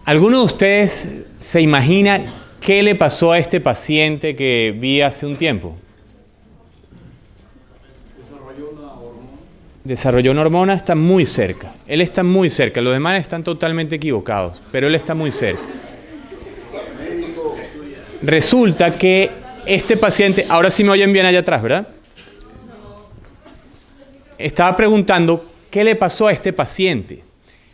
¿Alguno de ustedes se imagina qué le pasó a este paciente que vi hace un tiempo? Desarrolló una hormona, está muy cerca. Él está muy cerca, los demás están totalmente equivocados, pero él está muy cerca. Resulta que este paciente, ahora sí me oyen bien allá atrás, ¿verdad? Estaba preguntando qué le pasó a este paciente.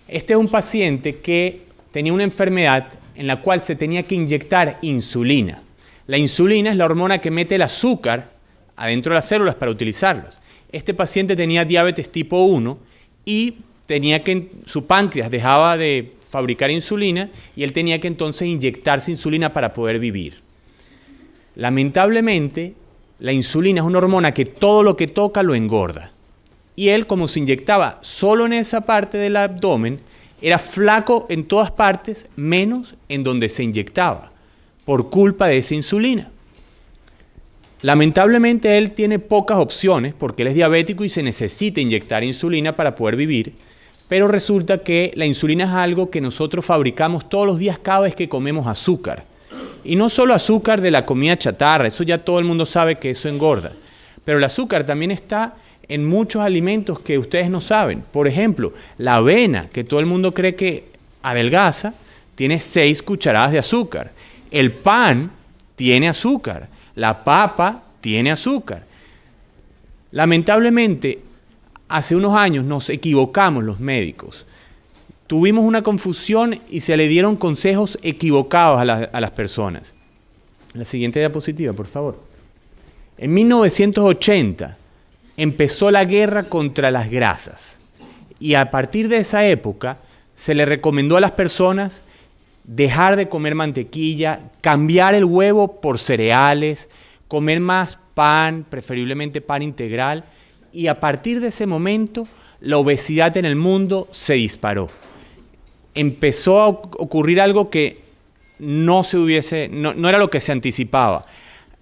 Este es un paciente que tenía una enfermedad en la cual se tenía que inyectar insulina. La insulina es la hormona que mete el azúcar adentro de las células para utilizarlos. Este paciente tenía diabetes tipo 1 y su páncreas dejaba de fabricar insulina y él tenía que entonces inyectarse insulina para poder vivir. Lamentablemente, la insulina es una hormona que todo lo que toca lo engorda. Y él, como se inyectaba solo en esa parte del abdomen, era flaco en todas partes, menos en donde se inyectaba, por culpa de esa insulina. Lamentablemente él tiene pocas opciones porque él es diabético y se necesita inyectar insulina para poder vivir, pero resulta que la insulina es algo que nosotros fabricamos todos los días cada vez que comemos azúcar. Y no solo azúcar de la comida chatarra, eso ya todo el mundo sabe que eso engorda, pero el azúcar también está en muchos alimentos que ustedes no saben. Por ejemplo, la avena, que todo el mundo cree que adelgaza, tiene 6 cucharadas de azúcar. El pan tiene azúcar. La papa tiene azúcar. Lamentablemente, hace unos años nos equivocamos los médicos. Tuvimos una confusión y se le dieron consejos equivocados a las personas. La siguiente diapositiva, por favor. En 1980 empezó la guerra contra las grasas y a partir de esa época se le recomendó a las personas dejar de comer mantequilla, cambiar el huevo por cereales, comer más pan, preferiblemente pan integral, y a partir de ese momento la obesidad en el mundo se disparó. Empezó a ocurrir algo que no era lo que se anticipaba.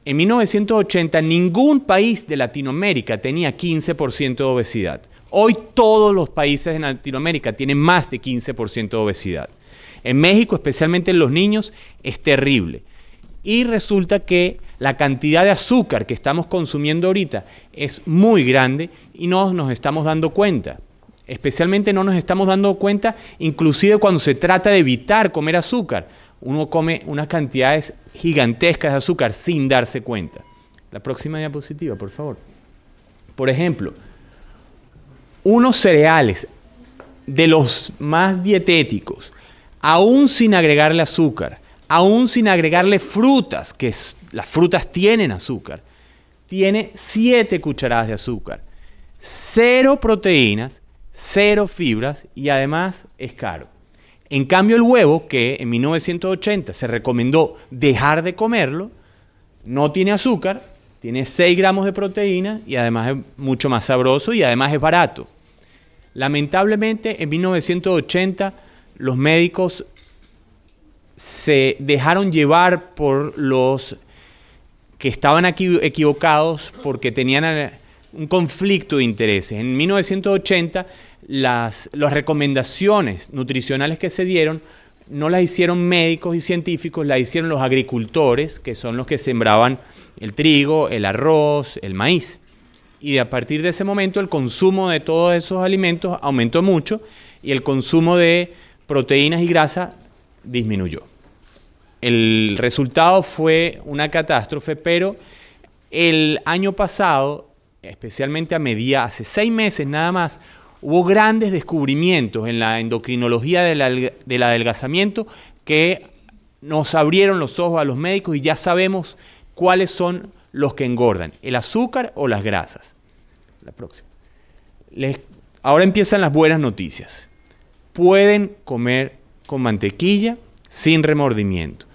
En 1980 ningún país de Latinoamérica tenía 15% de obesidad. Hoy todos los países de Latinoamérica tienen más de 15% de obesidad. En México, especialmente en los niños, es terrible. Y resulta que la cantidad de azúcar que estamos consumiendo ahorita es muy grande y no nos estamos dando cuenta. Especialmente no nos estamos dando cuenta inclusive cuando se trata de evitar comer azúcar. Uno come unas cantidades gigantescas de azúcar sin darse cuenta. La próxima diapositiva, por favor. Por ejemplo, unos cereales de los más dietéticos, aún sin agregarle azúcar, aún sin agregarle frutas, las frutas tienen azúcar, tiene 7 cucharadas de azúcar, 0 proteínas, 0 fibras y además es caro. En cambio el huevo, que en 1980 se recomendó dejar de comerlo, no tiene azúcar, tiene 6 gramos de proteína y además es mucho más sabroso y además es barato. Lamentablemente en 1980 los médicos se dejaron llevar por los que estaban equivocados porque tenían un conflicto de intereses. En 1980 las recomendaciones nutricionales que se dieron no las hicieron médicos y científicos, las hicieron los agricultores, que son los que sembraban el trigo, el arroz, el maíz. Y a partir de ese momento el consumo de todos esos alimentos aumentó mucho y el consumo de proteínas y grasa disminuyó. El resultado fue una catástrofe, pero el año pasado, especialmente hace 6 meses nada más, hubo grandes descubrimientos en la endocrinología del adelgazamiento que nos abrieron los ojos a los médicos y ya sabemos cuáles son los que engordan, el azúcar o las grasas. La próxima. Ahora empiezan las buenas noticias. Pueden comer con mantequilla sin remordimiento.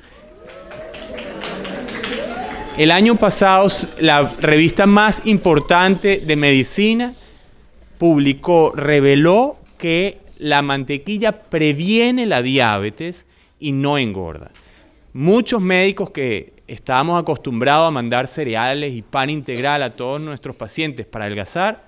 El año pasado, la revista más importante de medicina reveló que la mantequilla previene la diabetes y no engorda. Muchos médicos que estábamos acostumbrados a mandar cereales y pan integral a todos nuestros pacientes para adelgazar,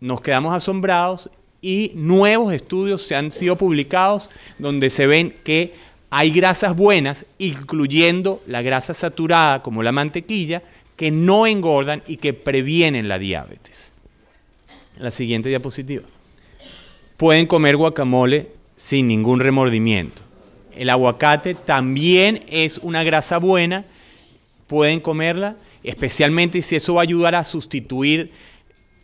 nos quedamos asombrados y nuevos estudios se han sido publicados donde se ven que hay grasas buenas, incluyendo la grasa saturada como la mantequilla, que no engordan y que previenen la diabetes. La siguiente diapositiva. Pueden comer guacamole sin ningún remordimiento. El aguacate también es una grasa buena, pueden comerla, especialmente si eso va a ayudar a sustituir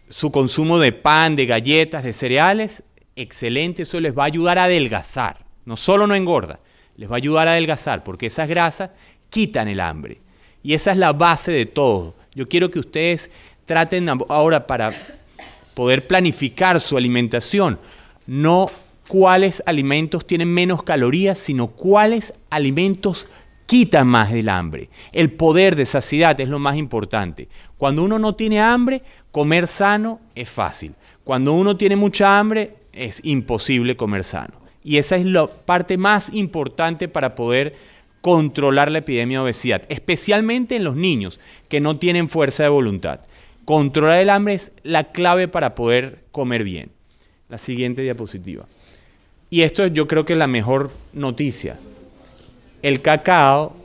su consumo de pan, de galletas, de cereales. Excelente, eso les va a ayudar a adelgazar. No solo no engorda, les va a ayudar a adelgazar porque esas grasas quitan el hambre. Y esa es la base de todo. Yo quiero que ustedes traten ahora, para poder planificar su alimentación, no cuáles alimentos tienen menos calorías, sino cuáles alimentos quitan más del hambre. El poder de saciedad es lo más importante. Cuando uno no tiene hambre, comer sano es fácil. Cuando uno tiene mucha hambre, es imposible comer sano. Y esa es la parte más importante para poder controlar la epidemia de obesidad, especialmente en los niños que no tienen fuerza de voluntad. Controlar el hambre es la clave para poder comer bien. La siguiente diapositiva. Y esto yo creo que es la mejor noticia. El cacao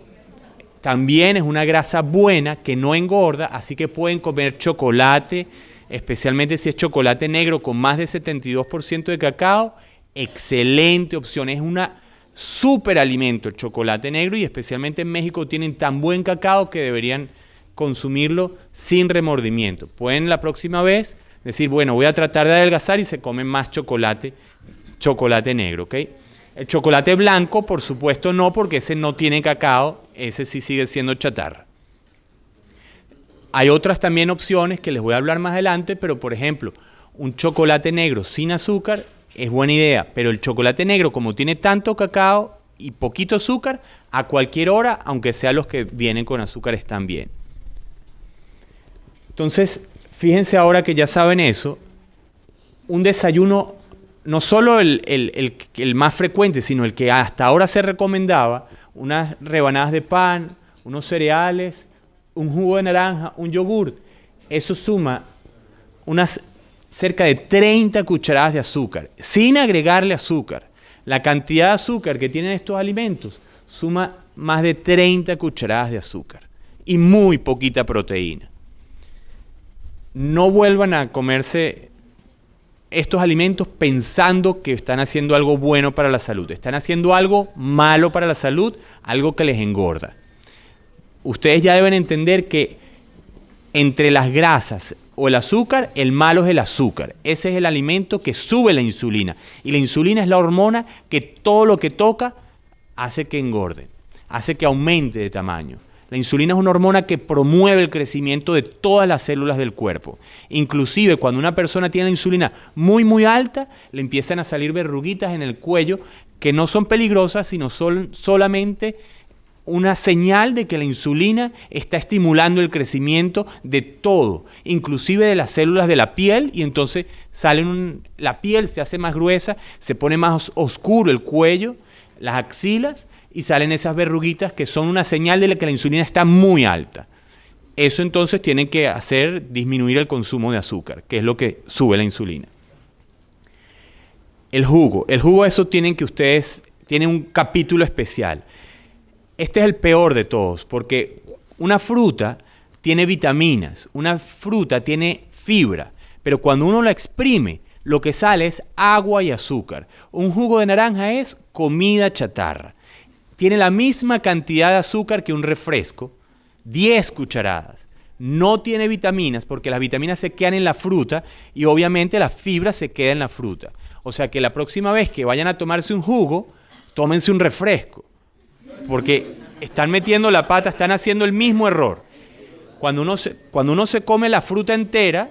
también es una grasa buena que no engorda, así que pueden comer chocolate, especialmente si es chocolate negro con más de 72% de cacao. Excelente opción, es una súper alimento el chocolate negro y especialmente en México tienen tan buen cacao que deberían consumirlo sin remordimiento. Pueden la próxima vez decir, bueno, voy a tratar de adelgazar y se comen más chocolate negro, ¿ok? El chocolate blanco, por supuesto, no, porque ese no tiene cacao, ese sí sigue siendo chatarra. Hay otras también opciones que les voy a hablar más adelante, pero por ejemplo, un chocolate negro sin azúcar es buena idea, pero el chocolate negro, como tiene tanto cacao y poquito azúcar, a cualquier hora, aunque sean los que vienen con azúcar, están bien. Entonces, fíjense ahora que ya saben eso, un desayuno, no solo el más frecuente, sino el que hasta ahora se recomendaba, unas rebanadas de pan, unos cereales, un jugo de naranja, un yogur, eso suma unas cerca de 30 cucharadas de azúcar, sin agregarle azúcar. La cantidad de azúcar que tienen estos alimentos suma más de 30 cucharadas de azúcar y muy poquita proteína. No vuelvan a comerse estos alimentos pensando que están haciendo algo bueno para la salud. Están haciendo algo malo para la salud, algo que les engorda. Ustedes ya deben entender que entre las grasas o el azúcar, el malo es el azúcar. Ese es el alimento que sube la insulina. Y la insulina es la hormona que todo lo que toca hace que engorde, hace que aumente de tamaño. La insulina es una hormona que promueve el crecimiento de todas las células del cuerpo. Inclusive cuando una persona tiene la insulina muy alta, le empiezan a salir verruguitas en el cuello que no son peligrosas, sino son solamente una señal de que la insulina está estimulando el crecimiento de todo, inclusive de las células de la piel, y entonces la piel se hace más gruesa, se pone más oscuro el cuello, las axilas, y salen esas verruguitas que son una señal de que la insulina está muy alta. Eso entonces tiene que hacer disminuir el consumo de azúcar, que es lo que sube la insulina. El jugo, eso tienen un capítulo especial. Este es el peor de todos, porque una fruta tiene vitaminas, una fruta tiene fibra, pero cuando uno la exprime, lo que sale es agua y azúcar. Un jugo de naranja es comida chatarra. Tiene la misma cantidad de azúcar que un refresco, 10 cucharadas. No tiene vitaminas porque las vitaminas se quedan en la fruta y obviamente la fibra se queda en la fruta. O sea que la próxima vez que vayan a tomarse un jugo, tómense un refresco. Porque están metiendo la pata, están haciendo el mismo error. Cuando uno se come la fruta entera,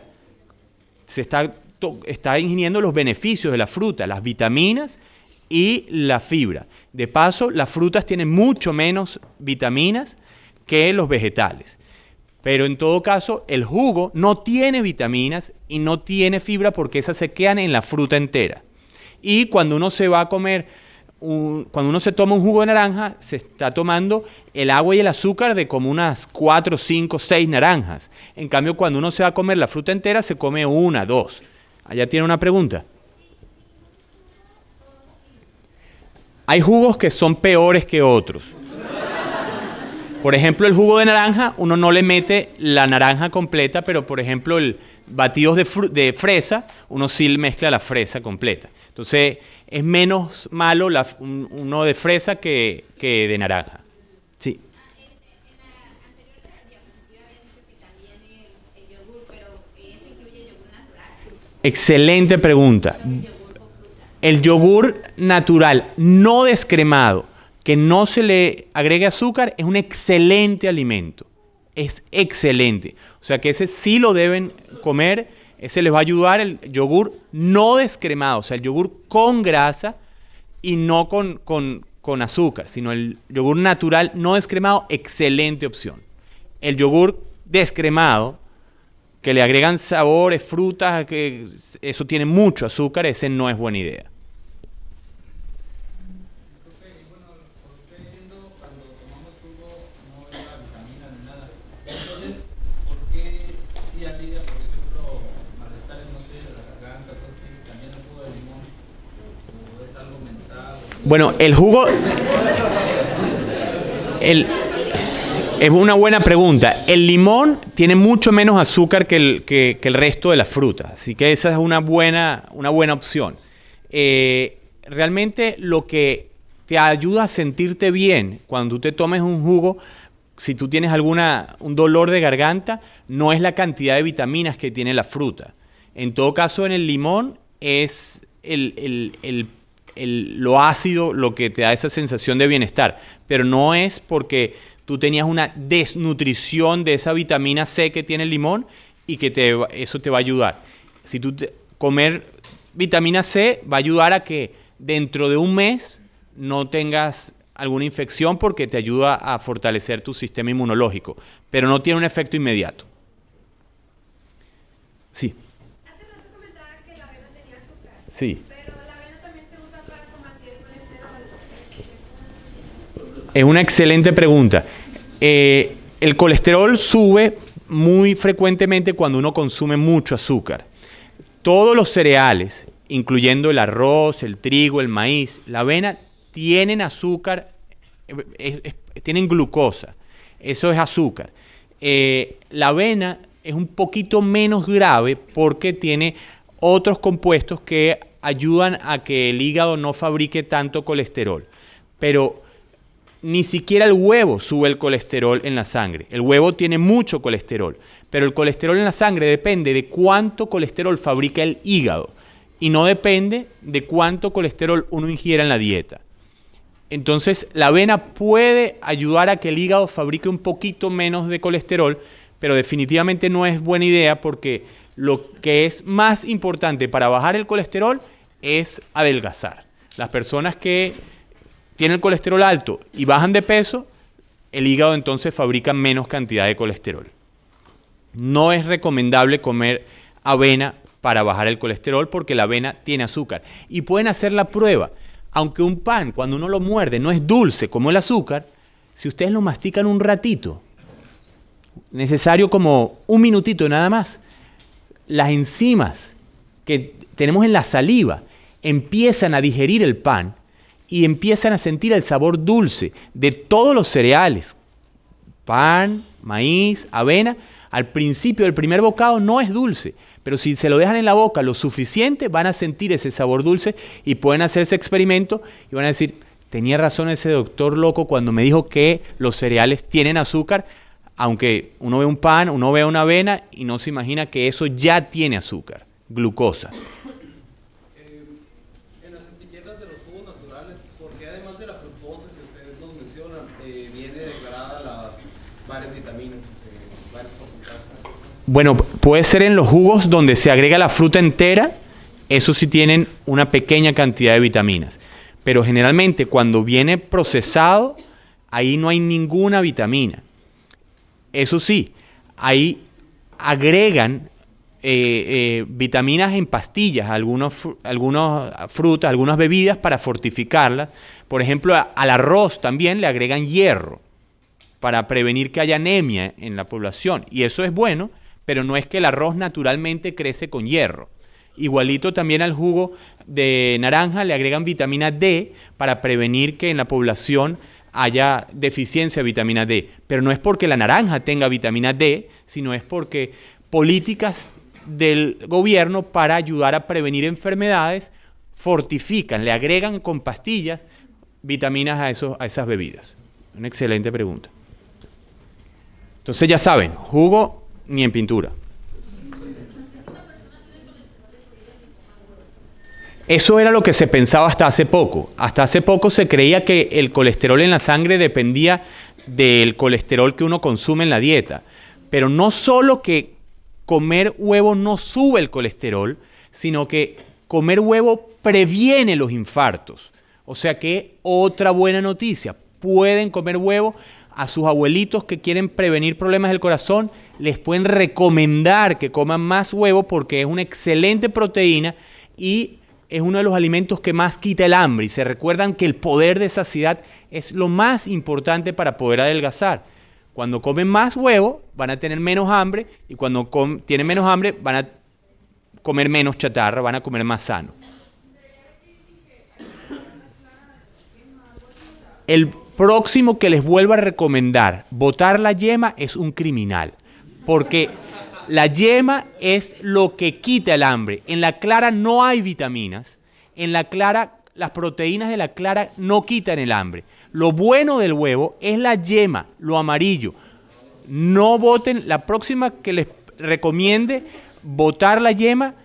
se está ingiriendo los beneficios de la fruta, las vitaminas y la fibra. De paso, las frutas tienen mucho menos vitaminas que los vegetales. Pero en todo caso, el jugo no tiene vitaminas y no tiene fibra porque esas se quedan en la fruta entera. Y cuando uno se va a comer, cuando uno se toma un jugo de naranja, se está tomando el agua y el azúcar de como unas 4, 5, 6 naranjas. En cambio, cuando uno se va a comer la fruta entera, se come 1, 2. Allá tiene una pregunta. Hay jugos que son peores que otros. Por ejemplo, el jugo de naranja, uno no le mete la naranja completa, pero por ejemplo, el batidos de fresa, uno sí le mezcla la fresa completa. Entonces, es menos malo uno de fresa que de naranja. Sí. En la anterior diapositiva había dicho que también el yogur, pero eso incluye yogur natural. Excelente pregunta. El yogur natural no descremado, que no se le agregue azúcar, es un excelente alimento. Es excelente. O sea que ese sí lo deben comer. Ese les va a ayudar, el yogur no descremado, o sea, el yogur con grasa y no con azúcar, sino el yogur natural no descremado, excelente opción. El yogur descremado, que le agregan sabores, frutas, que eso tiene mucho azúcar, ese no es buena idea. Bueno, el jugo... es una buena pregunta. El limón tiene mucho menos azúcar que el resto de las frutas, así que esa es una buena opción. Realmente lo que te ayuda a sentirte bien cuando tú te tomes un jugo, si tú tienes un dolor de garganta, no es la cantidad de vitaminas que tiene la fruta. En todo caso, en el limón es lo ácido lo que te da esa sensación de bienestar, pero no es porque tú tenías una desnutrición de esa vitamina C que tiene el limón y que eso te va a ayudar. Si comer vitamina C va a ayudar a que dentro de un mes no tengas alguna infección porque te ayuda a fortalecer tu sistema inmunológico, pero no tiene un efecto inmediato. Sí. Hace rato comentabas que la avena tenía azúcar. Sí. Pero la avena también se usa para combatir el colesterol. Es una excelente pregunta. El colesterol sube muy frecuentemente cuando uno consume mucho azúcar. Todos los cereales, incluyendo el arroz, el trigo, el maíz, la avena, tienen azúcar, tienen glucosa. Eso es azúcar. La avena es un poquito menos grave porque tiene otros compuestos que ayudan a que el hígado no fabrique tanto colesterol. Pero ni siquiera el huevo sube el colesterol en la sangre. El huevo tiene mucho colesterol, pero el colesterol en la sangre depende de cuánto colesterol fabrica el hígado y no depende de cuánto colesterol uno ingiera en la dieta. Entonces, la avena puede ayudar a que el hígado fabrique un poquito menos de colesterol, pero definitivamente no es buena idea porque lo que es más importante para bajar el colesterol es adelgazar. Las personas que tienen el colesterol alto y bajan de peso, el hígado entonces fabrica menos cantidad de colesterol. No es recomendable comer avena para bajar el colesterol porque la avena tiene azúcar. Y pueden hacer la prueba. Aunque un pan, cuando uno lo muerde, no es dulce como el azúcar, si ustedes lo mastican un ratito, necesario como un minutito nada más, las enzimas que tenemos en la saliva empiezan a digerir el pan y empiezan a sentir el sabor dulce de todos los cereales, pan, maíz, avena. Al principio del primer bocado no es dulce, pero si se lo dejan en la boca lo suficiente, van a sentir ese sabor dulce y pueden hacer ese experimento y van a decir, tenía razón ese doctor loco cuando me dijo que los cereales tienen azúcar, aunque uno ve un pan, uno ve una avena y no se imagina que eso ya tiene azúcar, glucosa. En las etiquetas de los jugos naturales, porque además de la fructosa que ustedes nos mencionan, viene declarada las varias vitaminas, varios porcentajes. Bueno, puede ser en los jugos donde se agrega la fruta entera, eso sí tienen una pequeña cantidad de vitaminas. Pero generalmente cuando viene procesado, ahí no hay ninguna vitamina. Eso sí, ahí agregan vitaminas en pastillas, algunas frutas, algunas bebidas para fortificarlas. Por ejemplo, al arroz también le agregan hierro para prevenir que haya anemia en la población. Y eso es bueno, pero no es que el arroz naturalmente crece con hierro. Igualito también al jugo de naranja le agregan vitamina D para prevenir que en la población haya deficiencia de vitamina D. Pero no es porque la naranja tenga vitamina D, sino es porque políticas del gobierno para ayudar a prevenir enfermedades fortifican, le agregan con pastillas vitaminas a esas bebidas. Una excelente pregunta. Entonces ya saben, jugo ni en pintura. Eso era lo que se pensaba hasta hace poco. Hasta hace poco se creía que el colesterol en la sangre dependía del colesterol que uno consume en la dieta. Pero no solo que comer huevo no sube el colesterol, sino que comer huevo previene los infartos. O sea que otra buena noticia. Pueden comer huevo. A sus abuelitos que quieren prevenir problemas del corazón, les pueden recomendar que coman más huevo porque es una excelente proteína y es uno de los alimentos que más quita el hambre. Y se recuerdan que el poder de saciedad es lo más importante para poder adelgazar. Cuando comen más huevo, van a tener menos hambre y cuando tienen menos hambre, van a comer menos chatarra, van a comer más sano. El próximo que les vuelvo a recomendar, botar la yema, es un criminal. Porque la yema es lo que quita el hambre. En la clara no hay vitaminas. En la clara, las proteínas de la clara no quitan el hambre. Lo bueno del huevo es la yema, lo amarillo. No boten, la próxima que les recomiende botar la yema,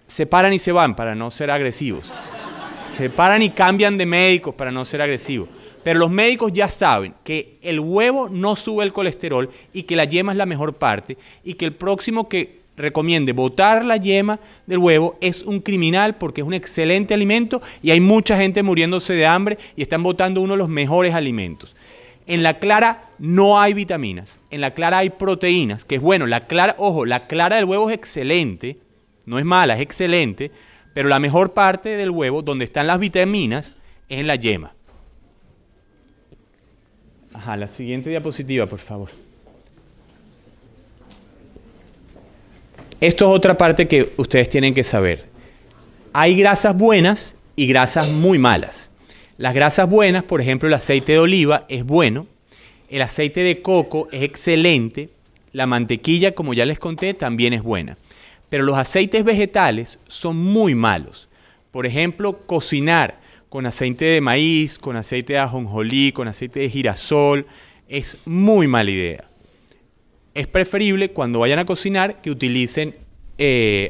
se paran y se van para no ser agresivos. Se paran y cambian de médicos para no ser agresivos. Pero los médicos ya saben que el huevo no sube el colesterol y que la yema es la mejor parte y que el próximo que recomiende botar la yema del huevo es un criminal porque es un excelente alimento y hay mucha gente muriéndose de hambre y están botando uno de los mejores alimentos. En la clara no hay vitaminas, en la clara hay proteínas, que es bueno, la clara, ojo, la clara del huevo es excelente, no es mala, es excelente, pero la mejor parte del huevo, donde están las vitaminas, es en la yema. Ajá, la siguiente diapositiva, por favor. Esto es otra parte que ustedes tienen que saber. Hay grasas buenas y grasas muy malas. Las grasas buenas, por ejemplo, el aceite de oliva es bueno, el aceite de coco es excelente, la mantequilla, como ya les conté, también es buena. Pero los aceites vegetales son muy malos. Por ejemplo, cocinar con aceite de maíz, con aceite de ajonjolí, con aceite de girasol, es muy mala idea. Es preferible cuando vayan a cocinar que utilicen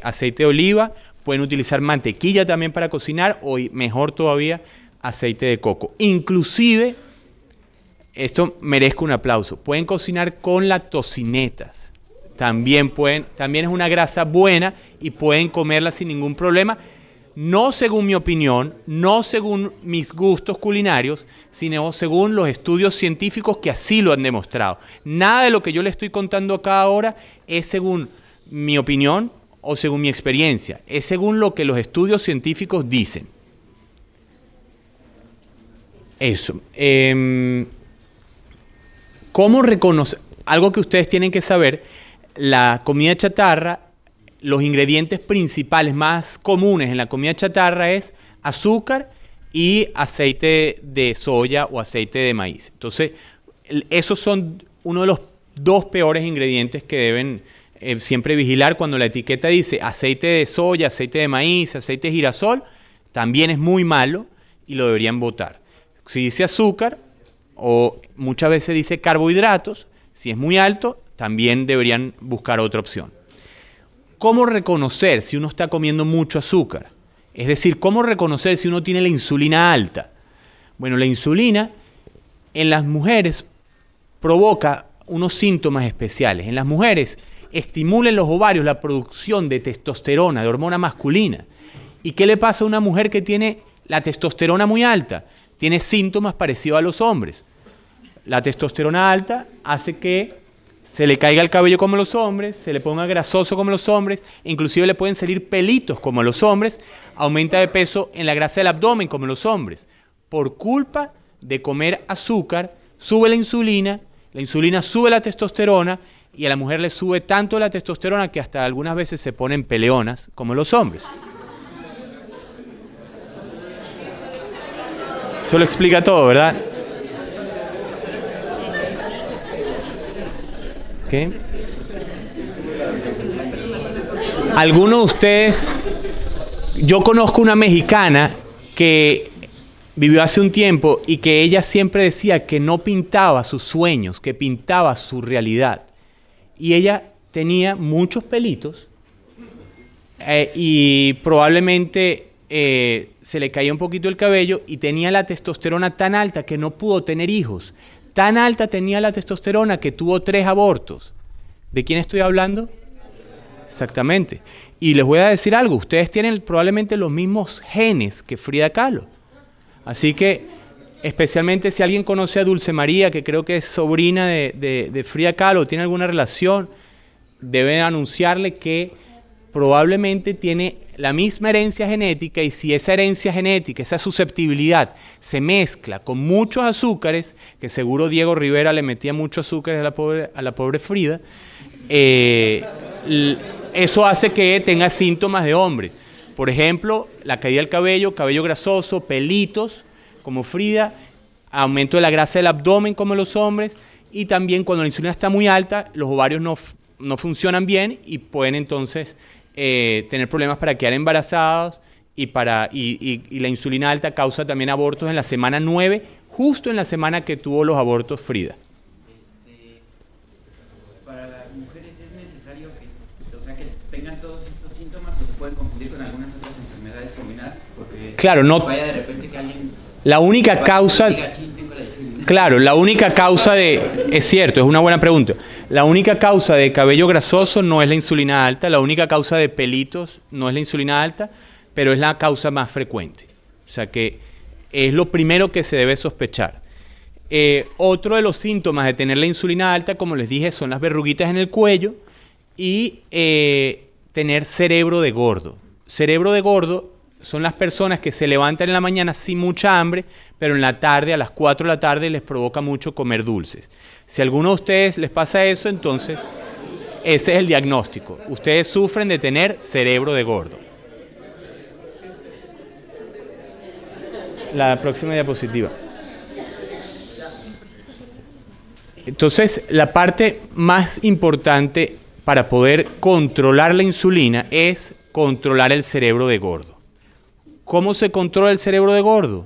aceite de oliva, pueden utilizar mantequilla también para cocinar o mejor todavía aceite de coco. Inclusive, esto merezco un aplauso, pueden cocinar con las tocinetas. También es una grasa buena y pueden comerla sin ningún problema. No según mi opinión, no según mis gustos culinarios, sino según los estudios científicos que así lo han demostrado. Nada de lo que yo le estoy contando acá ahora es según mi opinión o según mi experiencia. Es según lo que los estudios científicos dicen. Eso. ¿Cómo reconocer? Algo que ustedes tienen que saber, la comida chatarra, los ingredientes principales más comunes en la comida chatarra es azúcar y aceite de soya o aceite de maíz. Entonces, esos son uno de los dos peores ingredientes que deben siempre vigilar cuando la etiqueta dice aceite de soya, aceite de maíz, aceite de girasol, también es muy malo y lo deberían botar. Si dice azúcar o muchas veces dice carbohidratos, si es muy alto, también deberían buscar otra opción. ¿Cómo reconocer si uno está comiendo mucho azúcar? Es decir, ¿cómo reconocer si uno tiene la insulina alta? Bueno, la insulina en las mujeres provoca unos síntomas especiales. En las mujeres estimula en los ovarios la producción de testosterona, de hormona masculina. ¿Y qué le pasa a una mujer que tiene la testosterona muy alta? Tiene síntomas parecidos a los hombres. La testosterona alta hace que se le caiga el cabello como los hombres, se le ponga grasoso como los hombres, inclusive le pueden salir pelitos como los hombres, aumenta de peso en la grasa del abdomen como los hombres. Por culpa de comer azúcar, sube la insulina sube la testosterona y a la mujer le sube tanto la testosterona que hasta algunas veces se ponen peleonas, como los hombres. Eso lo explica todo, ¿verdad? ¿Qué? Algunos de ustedes, yo conozco una mexicana que vivió hace un tiempo y que ella siempre decía que no pintaba sus sueños, que pintaba su realidad. Y ella tenía muchos pelitos y probablemente se le caía un poquito el cabello y tenía la testosterona tan alta que no pudo tener hijos. Tan alta tenía la testosterona que tuvo 3 abortos. ¿De quién estoy hablando? Exactamente. Y les voy a decir algo, ustedes tienen probablemente los mismos genes que Frida Kahlo. Así que, especialmente si alguien conoce a Dulce María, que creo que es sobrina de Frida Kahlo, tiene alguna relación, deben anunciarle que probablemente tiene la misma herencia genética, y si esa herencia genética, esa susceptibilidad, se mezcla con muchos azúcares, que seguro Diego Rivera le metía muchos azúcares a la pobre Frida, eso hace que tenga síntomas de hombre. Por ejemplo, la caída del cabello, cabello grasoso, pelitos, como Frida, aumento de la grasa del abdomen, como los hombres, y también cuando la insulina está muy alta, los ovarios no funcionan bien y pueden entonces tener problemas para quedar embarazados, y la insulina alta causa también abortos en la semana 9, justo en la semana que tuvo los abortos Frida. Para las mujeres es necesario que tengan todos estos síntomas, o se pueden confundir con algunas otras enfermedades combinadas, porque claro, no vaya de repente que alguien la única causa claro, la única causa es cierto, es una buena pregunta. La única causa de cabello grasoso no es la insulina alta, la única causa de pelitos no es la insulina alta, pero es la causa más frecuente. O sea que es lo primero que se debe sospechar. Otro de los síntomas de tener la insulina alta, como les dije, son las verruguitas en el cuello y tener cerebro de gordo. Cerebro de gordo son las personas que se levantan en la mañana sin mucha hambre, pero en la tarde, a las 4 de la tarde, les provoca mucho comer dulces. Si a alguno de ustedes les pasa eso, entonces ese es el diagnóstico. Ustedes sufren de tener cerebro de gordo. La próxima diapositiva. Entonces, la parte más importante para poder controlar la insulina es controlar el cerebro de gordo. ¿Cómo se controla el cerebro de gordo?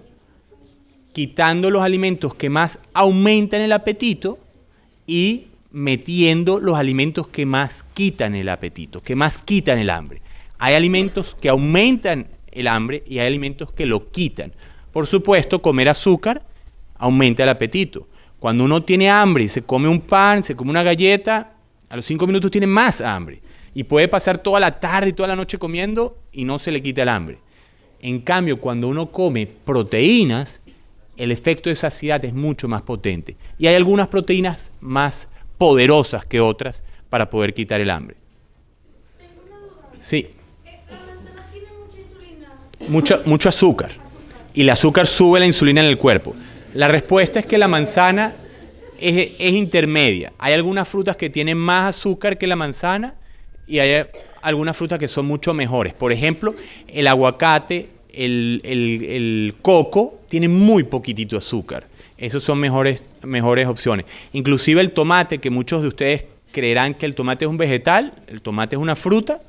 Quitando los alimentos que más aumentan el apetito y metiendo los alimentos que más quitan el apetito, que más quitan el hambre. Hay alimentos que aumentan el hambre y hay alimentos que lo quitan. Por supuesto, comer azúcar aumenta el apetito. Cuando uno tiene hambre y se come un pan, se come una galleta, a los 5 minutos tiene más hambre. Y puede pasar toda la tarde y toda la noche comiendo y no se le quita el hambre. En cambio, cuando uno come proteínas, el efecto de saciedad es mucho más potente. Y hay algunas proteínas más poderosas que otras para poder quitar el hambre. Tengo una duda. Sí. La manzana tiene mucha insulina. Mucho azúcar. Y el azúcar sube la insulina en el cuerpo. La respuesta es que la manzana es intermedia. Hay algunas frutas que tienen más azúcar que la manzana y hay algunas frutas que son mucho mejores. Por ejemplo, el aguacate, el coco tienen muy poquitito azúcar. Esos son mejores opciones. Inclusive el tomate, que muchos de ustedes creerán que el tomate es un vegetal, el tomate es una fruta,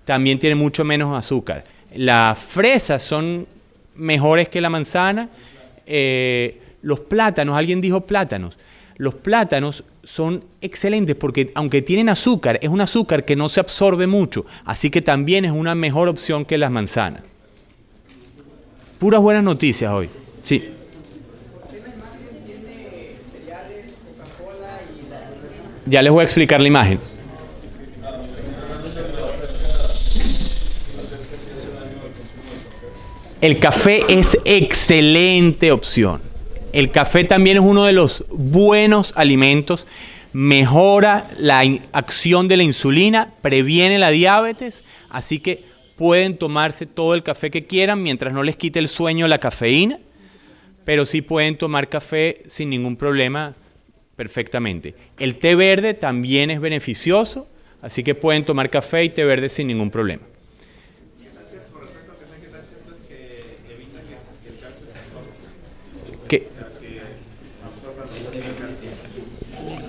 también tiene mucho menos azúcar. Las fresas son mejores que la manzana. Los plátanos, alguien dijo plátanos. Los plátanos son excelentes porque aunque tienen azúcar, es un azúcar que no se absorbe mucho, así que también es una mejor opción que las manzanas. Puras buenas noticias hoy. Sí. Ya les voy a explicar la imagen. El café es excelente opción. El café también es uno de los buenos alimentos. Mejora la acción de la insulina, previene la diabetes, así que pueden tomarse todo el café que quieran mientras no les quite el sueño la cafeína, pero sí pueden tomar café sin ningún problema perfectamente. El té verde también es beneficioso, así que pueden tomar café y té verde sin ningún problema. Con respecto al café, ¿qué tan cierto es que evita que el calcio se absorba? ¿Qué? O sea, que absorba el calcio.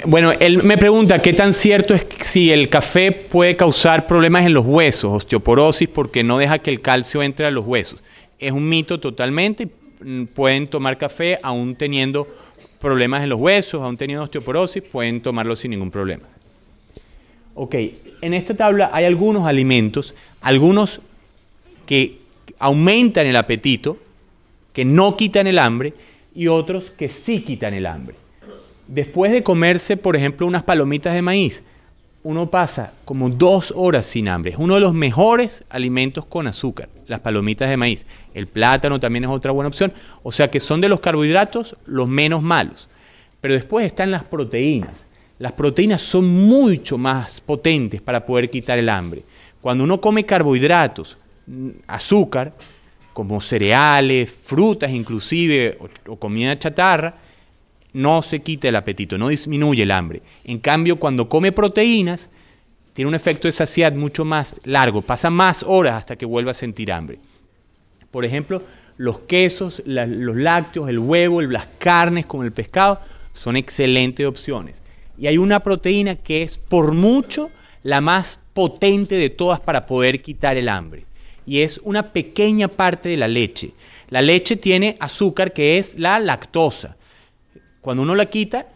Bueno, él me pregunta qué tan cierto es que si el café puede causar problemas en los huesos, osteoporosis, porque no deja que el calcio entre a los huesos. Es un mito totalmente. Pueden tomar café aún teniendo problemas en los huesos, aún teniendo osteoporosis, pueden tomarlo sin ningún problema. Ok, en esta tabla hay algunos alimentos, algunos que aumentan el apetito, que no quitan el hambre, y otros que sí quitan el hambre. Después de comerse, por ejemplo, unas palomitas de maíz, uno pasa como 2 horas sin hambre. Es uno de los mejores alimentos con azúcar, las palomitas de maíz. El plátano también es otra buena opción. O sea que son de los carbohidratos los menos malos. Pero después están las proteínas. Las proteínas son mucho más potentes para poder quitar el hambre. Cuando uno come carbohidratos, azúcar, como cereales, frutas inclusive, o comida chatarra, no se quita el apetito, no disminuye el hambre. En cambio, cuando come proteínas, tiene un efecto de saciedad mucho más largo, pasa más horas hasta que vuelva a sentir hambre. Por ejemplo, los quesos, los lácteos, el huevo, las carnes como el pescado, son excelentes opciones. Y hay una proteína que es por mucho la más potente de todas para poder quitar el hambre. Y es una pequeña parte de la leche. La leche tiene azúcar que es la lactosa. Cuando uno la quita,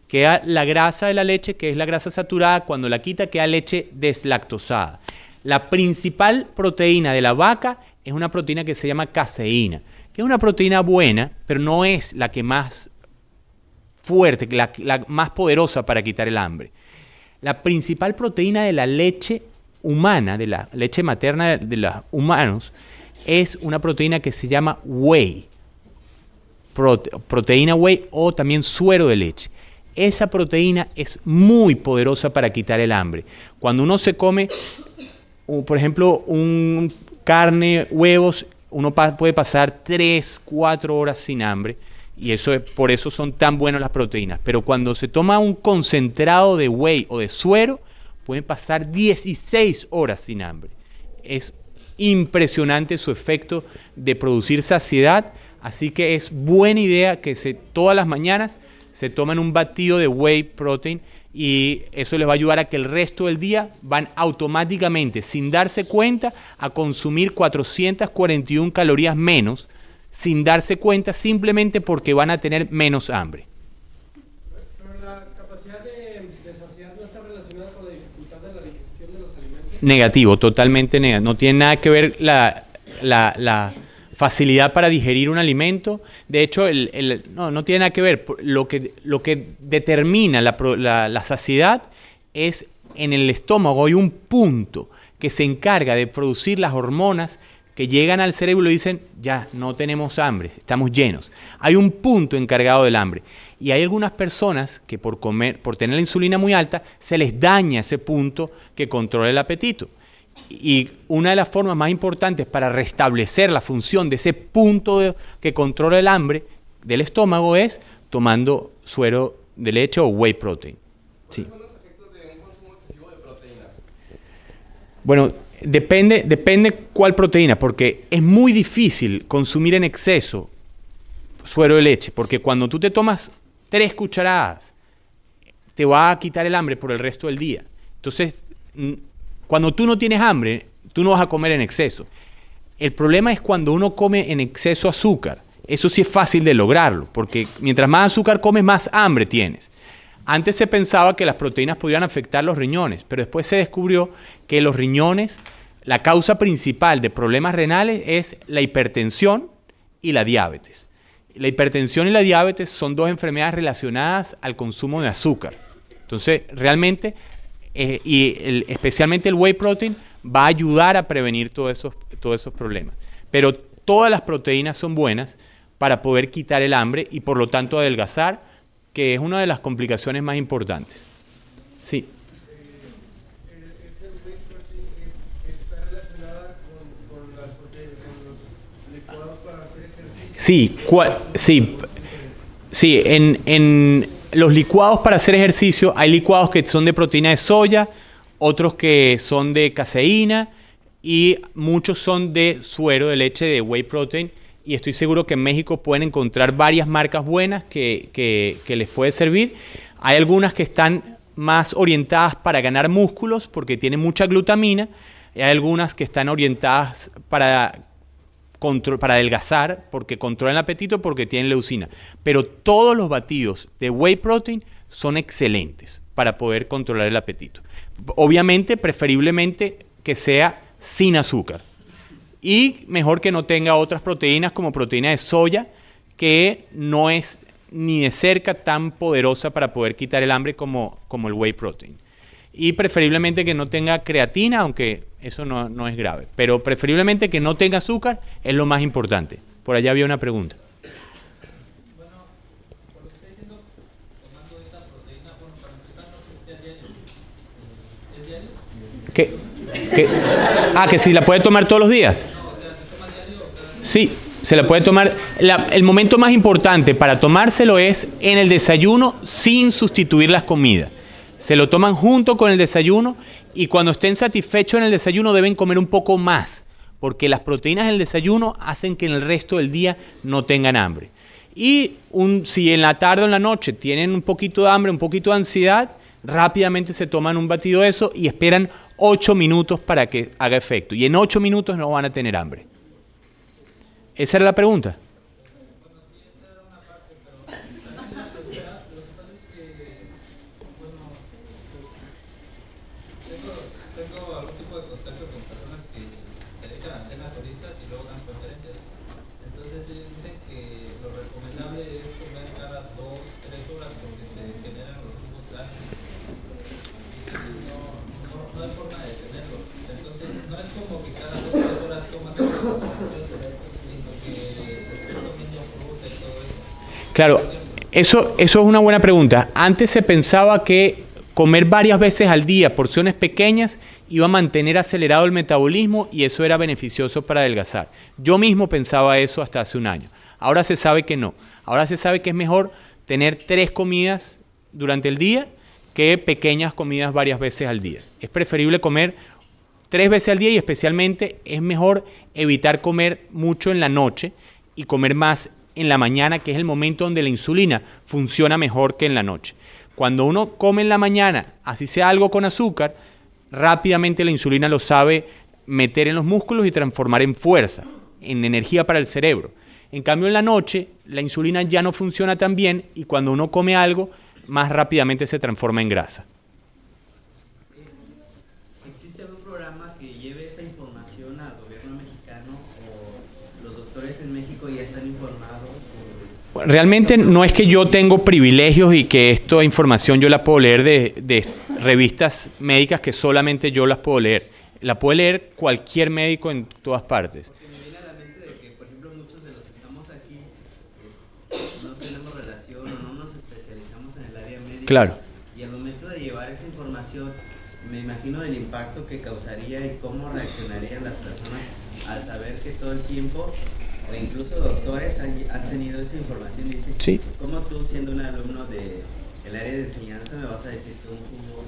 queda la grasa de la leche, que es la grasa saturada. Cuando la quita, queda leche deslactosada. La principal proteína de la vaca es una proteína que se llama caseína, que es una proteína buena, pero no es la que más fuerte, la más poderosa para quitar el hambre. La principal proteína de la leche humana, de la leche materna de los humanos, es una proteína que se llama whey. Proteína whey o también suero de leche. Esa proteína es muy poderosa para quitar el hambre. Cuando uno se come, por ejemplo, carne, huevos, uno puede pasar 3, 4 horas sin hambre y por eso son tan buenas las proteínas. Pero cuando se toma un concentrado de whey o de suero, pueden pasar 16 horas sin hambre. Es impresionante su efecto de producir saciedad. Así que es buena idea que todas las mañanas se tomen un batido de whey protein y eso les va a ayudar a que el resto del día van automáticamente, sin darse cuenta, a consumir 441 calorías menos, sin darse cuenta, simplemente porque van a tener menos hambre. Pero la capacidad de saciedad no está relacionada con la dificultad de la digestión de los alimentos. Negativo, totalmente negativo. No tiene nada que ver la facilidad para digerir un alimento. De hecho, no tiene nada que ver. Lo que determina la saciedad es en el estómago. Hay un punto que se encarga de producir las hormonas que llegan al cerebro y dicen, ya, no tenemos hambre, estamos llenos. Hay un punto encargado del hambre. Y hay algunas personas que por tener la insulina muy alta, se les daña ese punto que controla el apetito. Y una de las formas más importantes para restablecer la función de ese punto que controla el hambre del estómago es tomando suero de leche o whey protein. Sí. ¿Cuáles son los efectos de un consumo excesivo de proteína? Bueno, depende cuál proteína, porque es muy difícil consumir en exceso suero de leche, porque cuando tú te tomas 3 cucharadas, te va a quitar el hambre por el resto del día. Entonces, cuando tú no tienes hambre, tú no vas a comer en exceso. El problema es cuando uno come en exceso azúcar. Eso sí es fácil de lograrlo, porque mientras más azúcar comes, más hambre tienes. Antes se pensaba que las proteínas podrían afectar los riñones, pero después se descubrió que los riñones, la causa principal de problemas renales es la hipertensión y la diabetes. La hipertensión y la diabetes son 2 enfermedades relacionadas al consumo de azúcar. Entonces, realmente, especialmente el whey protein, va a ayudar a prevenir todos esos problemas. Pero todas las proteínas son buenas para poder quitar el hambre y por lo tanto adelgazar, que es una de las complicaciones más importantes. Sí. ¿Ese whey protein está relacionada con las proteínas, con los licuados para hacer ejercicio? Sí, los licuados para hacer ejercicio, hay licuados que son de proteína de soya, otros que son de caseína y muchos son de suero de leche de whey protein. Y estoy seguro que en México pueden encontrar varias marcas buenas que les puede servir. Hay algunas que están más orientadas para ganar músculos porque tienen mucha glutamina. Y hay algunas que están orientadas para adelgazar porque controlan el apetito porque tienen leucina. Pero todos los batidos de whey protein son excelentes para poder controlar el apetito. Obviamente, preferiblemente que sea sin azúcar. Y mejor que no tenga otras proteínas como proteína de soya, que no es ni de cerca tan poderosa para poder quitar el hambre como el whey protein. Y preferiblemente que no tenga creatina, aunque eso no es grave. Pero preferiblemente que no tenga azúcar es lo más importante. Por allá había una pregunta. Bueno, por lo que está diciendo, tomando esa proteína, bueno, para empezar, no sé si sea diario. ¿Es diario? Que si la puede tomar todos los días. No, o sea, ¿se toma diario o cada día? Sí, se la puede tomar. El momento más importante para tomárselo es en el desayuno sin sustituir las comidas. Se lo toman junto con el desayuno y cuando estén satisfechos en el desayuno deben comer un poco más, porque las proteínas del desayuno hacen que en el resto del día no tengan hambre. Y si en la tarde o en la noche tienen un poquito de hambre, un poquito de ansiedad, rápidamente se toman un batido de eso y esperan 8 minutos para que haga efecto. Y en 8 minutos no van a tener hambre. ¿Esa era la pregunta? Bueno, sí, esta era una parte, pero también lo que pasa es que, bueno, tengo algún tipo de contacto con personas que se dedican a ser naturistas y luego dan conferencias. Entonces ellos dicen que lo recomendable es comer cada 2-3 horas porque se generan los jugos gástricos. No hay forma de detenerlo. Entonces no es como que cada 2-3 horas tomas algo, sino que se está comiendo fruta y todo eso. Claro, eso es una buena pregunta. Antes se pensaba que comer varias veces al día, porciones pequeñas, iba a mantener acelerado el metabolismo y eso era beneficioso para adelgazar. Yo mismo pensaba eso hasta hace un año. Ahora se sabe que no. Ahora se sabe que es mejor tener 3 comidas durante el día que pequeñas comidas varias veces al día. Es preferible comer 3 veces al día y especialmente es mejor evitar comer mucho en la noche y comer más en la mañana, que es el momento donde la insulina funciona mejor que en la noche. Cuando uno come en la mañana, así sea algo con azúcar, rápidamente la insulina lo sabe meter en los músculos y transformar en fuerza, en energía para el cerebro. En cambio, en la noche, la insulina ya no funciona tan bien y cuando uno come algo, más rápidamente se transforma en grasa. ¿Existe algún programa que lleve esta información al gobierno mexicano o los doctores en México ya están informados? Realmente no es que yo tengo privilegios y que esta información yo la puedo leer de revistas médicas que solamente yo las puedo leer. La puede leer cualquier médico en todas partes. Porque me viene a la mente de que, por ejemplo, muchos de los que estamos aquí no tenemos relación o no nos especializamos en el área médica. Claro. Y al momento de llevar esta información, me imagino el impacto que causaría y cómo reaccionarían las personas al saber que todo el tiempo, o incluso doctores han tenido esa información y dicen, Sí. ¿cómo tú siendo un alumno del área de enseñanza me vas a decir que un jugo?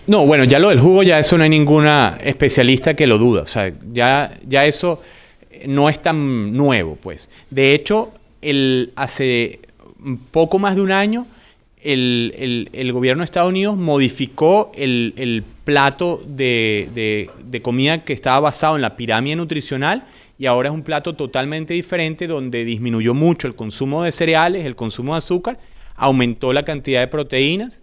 No, bueno, ya lo del jugo, ya eso no hay ninguna especialista que lo duda. O sea, ya eso no es tan nuevo, pues. De hecho, hace poco más de un año, el gobierno de Estados Unidos modificó el plato de comida que estaba basado en la pirámide nutricional y ahora es un plato totalmente diferente donde disminuyó mucho el consumo de cereales, el consumo de azúcar, aumentó la cantidad de proteínas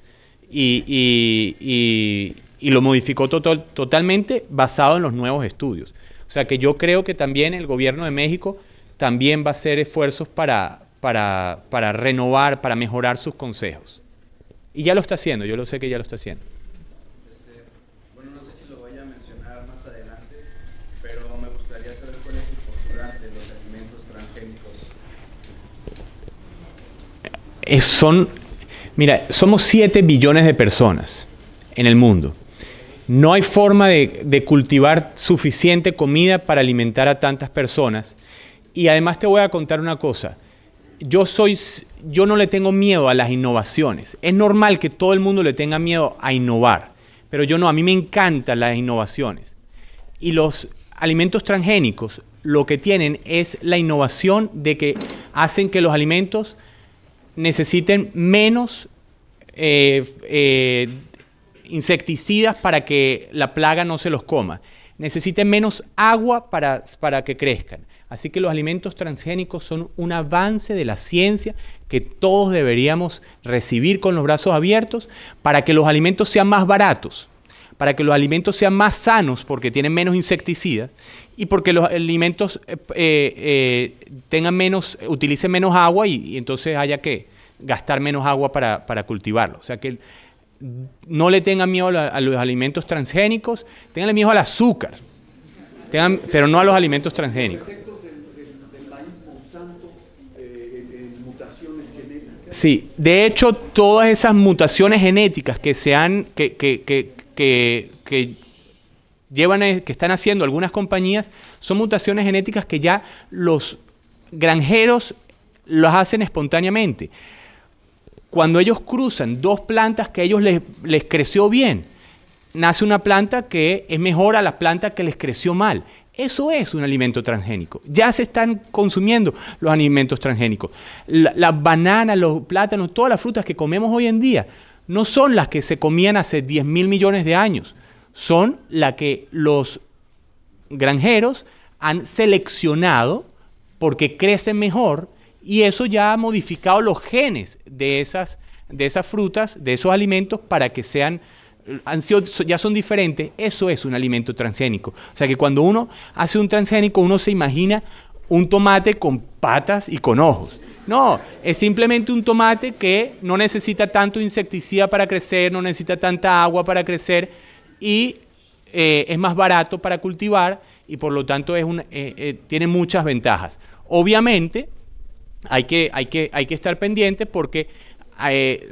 y lo modificó totalmente basado en los nuevos estudios. O sea que yo creo que también el gobierno de México también va a hacer esfuerzos para renovar, para mejorar sus consejos. Y ya lo está haciendo, yo lo sé que ya lo está haciendo. Bueno, no sé si lo voy a mencionar más adelante, pero me gustaría saber cuál es su postura ante los alimentos transgénicos. Mira, somos 7 billones de personas en el mundo. No hay forma de cultivar suficiente comida para alimentar a tantas personas. Y además te voy a contar una cosa. Yo yo no le tengo miedo a las innovaciones. Es normal que todo el mundo le tenga miedo a innovar, pero yo no, a mí me encantan las innovaciones. Y los alimentos transgénicos lo que tienen es la innovación de que hacen que los alimentos necesiten menos insecticidas para que la plaga no se los coma. Necesiten menos agua para que crezcan. Así que los alimentos transgénicos son un avance de la ciencia que todos deberíamos recibir con los brazos abiertos para que los alimentos sean más baratos, para que los alimentos sean más sanos porque tienen menos insecticidas y porque los alimentos utilicen menos agua y entonces haya que gastar menos agua para cultivarlo. O sea que no le tengan miedo a los alimentos transgénicos, tenganle miedo al azúcar, pero no a los alimentos transgénicos. Los efectos del maíz Monsanto en mutaciones genéticas. Sí, de hecho todas esas mutaciones genéticas que están haciendo algunas compañías son mutaciones genéticas que ya los granjeros las hacen espontáneamente. Cuando ellos cruzan dos plantas que a ellos les creció bien, nace una planta que es mejor a la planta que les creció mal. Eso es un alimento transgénico. Ya se están consumiendo los alimentos transgénicos. Las bananas, los plátanos, todas las frutas que comemos hoy en día no son las que se comían hace 10.000 millones de años. Son las que los granjeros han seleccionado porque crecen mejor y eso ya ha modificado los genes de esas frutas, de esos alimentos para que ya son diferentes. Eso es un alimento transgénico. O sea que cuando uno hace un transgénico, uno se imagina un tomate con patas y con ojos. No, es simplemente un tomate que no necesita tanto insecticida para crecer, no necesita tanta agua para crecer y es más barato para cultivar y por lo tanto tiene muchas ventajas. Obviamente hay que estar pendiente porque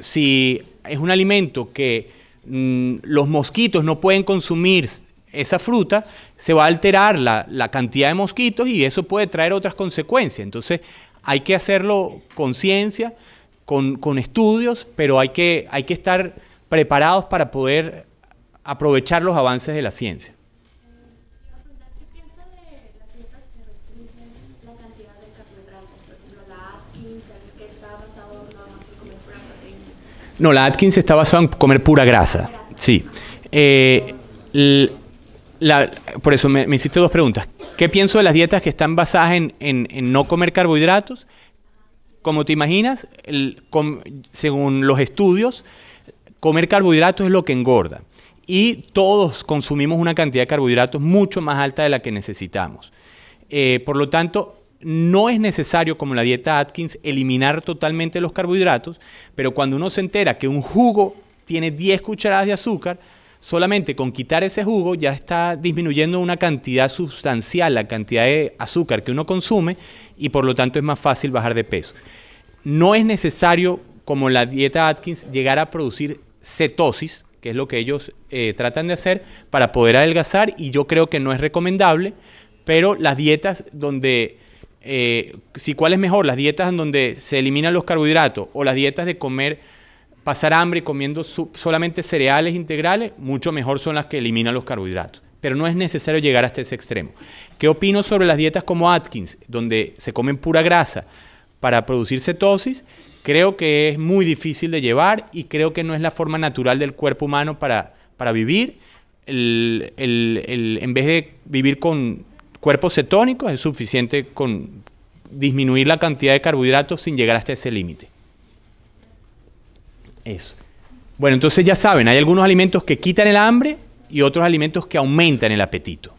si es un alimento que los mosquitos no pueden consumir esa fruta, se va a alterar la cantidad de mosquitos y eso puede traer otras consecuencias. Entonces hay que hacerlo con ciencia, con estudios, pero hay que estar preparados para poder aprovechar los avances de la ciencia. ¿Qué piensa de las dietas que restringen la cantidad de carbohidratos? Por ejemplo, la Atkins, que está basado nada más en comer pura proteína. No, la Atkins está basada en comer pura grasa. Sí. Por eso me hiciste dos preguntas. ¿Qué pienso de las dietas que están basadas en no comer carbohidratos? Como te imaginas, según los estudios, comer carbohidratos es lo que engorda. Y todos consumimos una cantidad de carbohidratos mucho más alta de la que necesitamos. Por lo tanto, no es necesario, como la dieta Atkins, eliminar totalmente los carbohidratos, pero cuando uno se entera que un jugo tiene 10 cucharadas de azúcar, solamente con quitar ese jugo ya está disminuyendo una cantidad sustancial, la cantidad de azúcar que uno consume y por lo tanto es más fácil bajar de peso. No es necesario, como la dieta Atkins, llegar a producir cetosis, que es lo que ellos tratan de hacer para poder adelgazar y yo creo que no es recomendable, pero las dietas donde, ¿cuál es mejor? Las dietas en donde se eliminan los carbohidratos o las dietas de pasar hambre comiendo solamente cereales integrales, mucho mejor son las que eliminan los carbohidratos. Pero no es necesario llegar hasta ese extremo. ¿Qué opino sobre las dietas como Atkins, donde se comen pura grasa para producir cetosis? Creo que es muy difícil de llevar y creo que no es la forma natural del cuerpo humano para vivir. En vez de vivir con cuerpos cetónicos, es suficiente con disminuir la cantidad de carbohidratos sin llegar hasta ese límite. Eso. Bueno, entonces ya saben, hay algunos alimentos que quitan el hambre y otros alimentos que aumentan el apetito.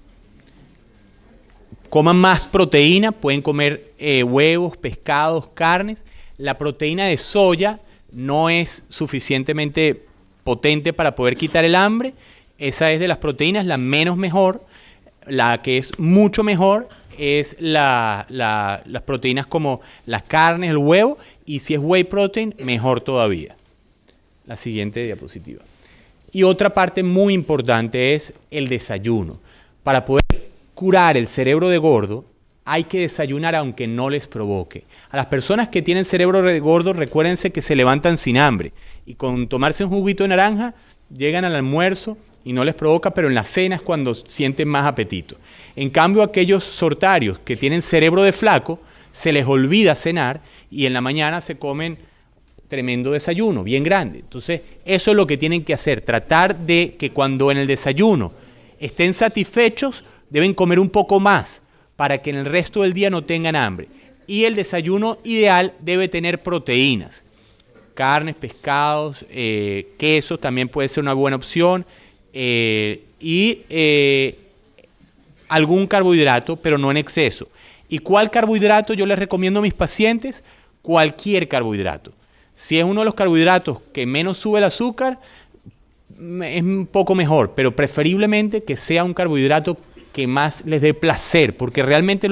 Coman más proteína, pueden comer huevos, pescados, carnes. La proteína de soya no es suficientemente potente para poder quitar el hambre. Esa es de las proteínas la menos mejor. La que es mucho mejor es las proteínas como las carnes, el huevo. Y si es whey protein, mejor todavía. La siguiente diapositiva. Y otra parte muy importante es el desayuno. Para poder curar el cerebro de gordo, hay que desayunar aunque no les provoque. A las personas que tienen cerebro gordo, recuérdense que se levantan sin hambre. Y con tomarse un juguito de naranja, llegan al almuerzo y no les provoca, pero en la cena es cuando sienten más apetito. En cambio, aquellos sortarios que tienen cerebro de flaco, se les olvida cenar y en la mañana se comen tremendo desayuno, bien grande. Entonces, eso es lo que tienen que hacer, tratar de que cuando en el desayuno estén satisfechos, deben comer un poco más para que en el resto del día no tengan hambre. Y el desayuno ideal debe tener proteínas, carnes, pescados, quesos también puede ser una buena opción, y algún carbohidrato, pero no en exceso. ¿Y cuál carbohidrato yo les recomiendo a mis pacientes? Cualquier carbohidrato. Si es uno de los carbohidratos que menos sube el azúcar, es un poco mejor, pero preferiblemente que sea un carbohidrato que más les dé placer, porque realmente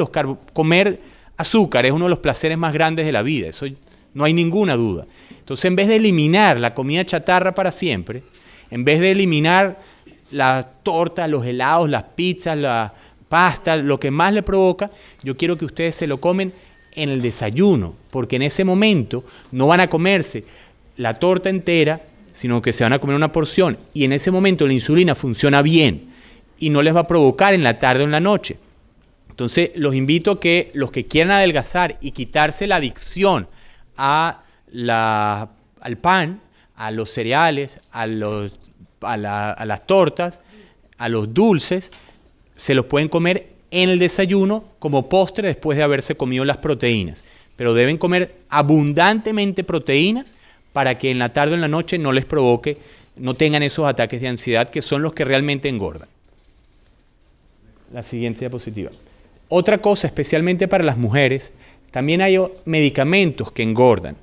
comer azúcar es uno de los placeres más grandes de la vida, eso no hay ninguna duda. Entonces, en vez de eliminar la comida chatarra para siempre, en vez de eliminar la torta, los helados, las pizzas, la pasta, lo que más le provoca, yo quiero que ustedes se lo comen en el desayuno, porque en ese momento no van a comerse la torta entera, sino que se van a comer una porción, y en ese momento la insulina funciona bien y no les va a provocar en la tarde o en la noche. Entonces, los invito a que los que quieran adelgazar y quitarse la adicción al pan, a los cereales, a las tortas, a los dulces, se los pueden comer en el desayuno como postre después de haberse comido las proteínas. Pero deben comer abundantemente proteínas para que en la tarde o en la noche no les provoque, no tengan esos ataques de ansiedad que son los que realmente engordan. La siguiente diapositiva. Otra cosa, especialmente para las mujeres, también hay medicamentos que engordan.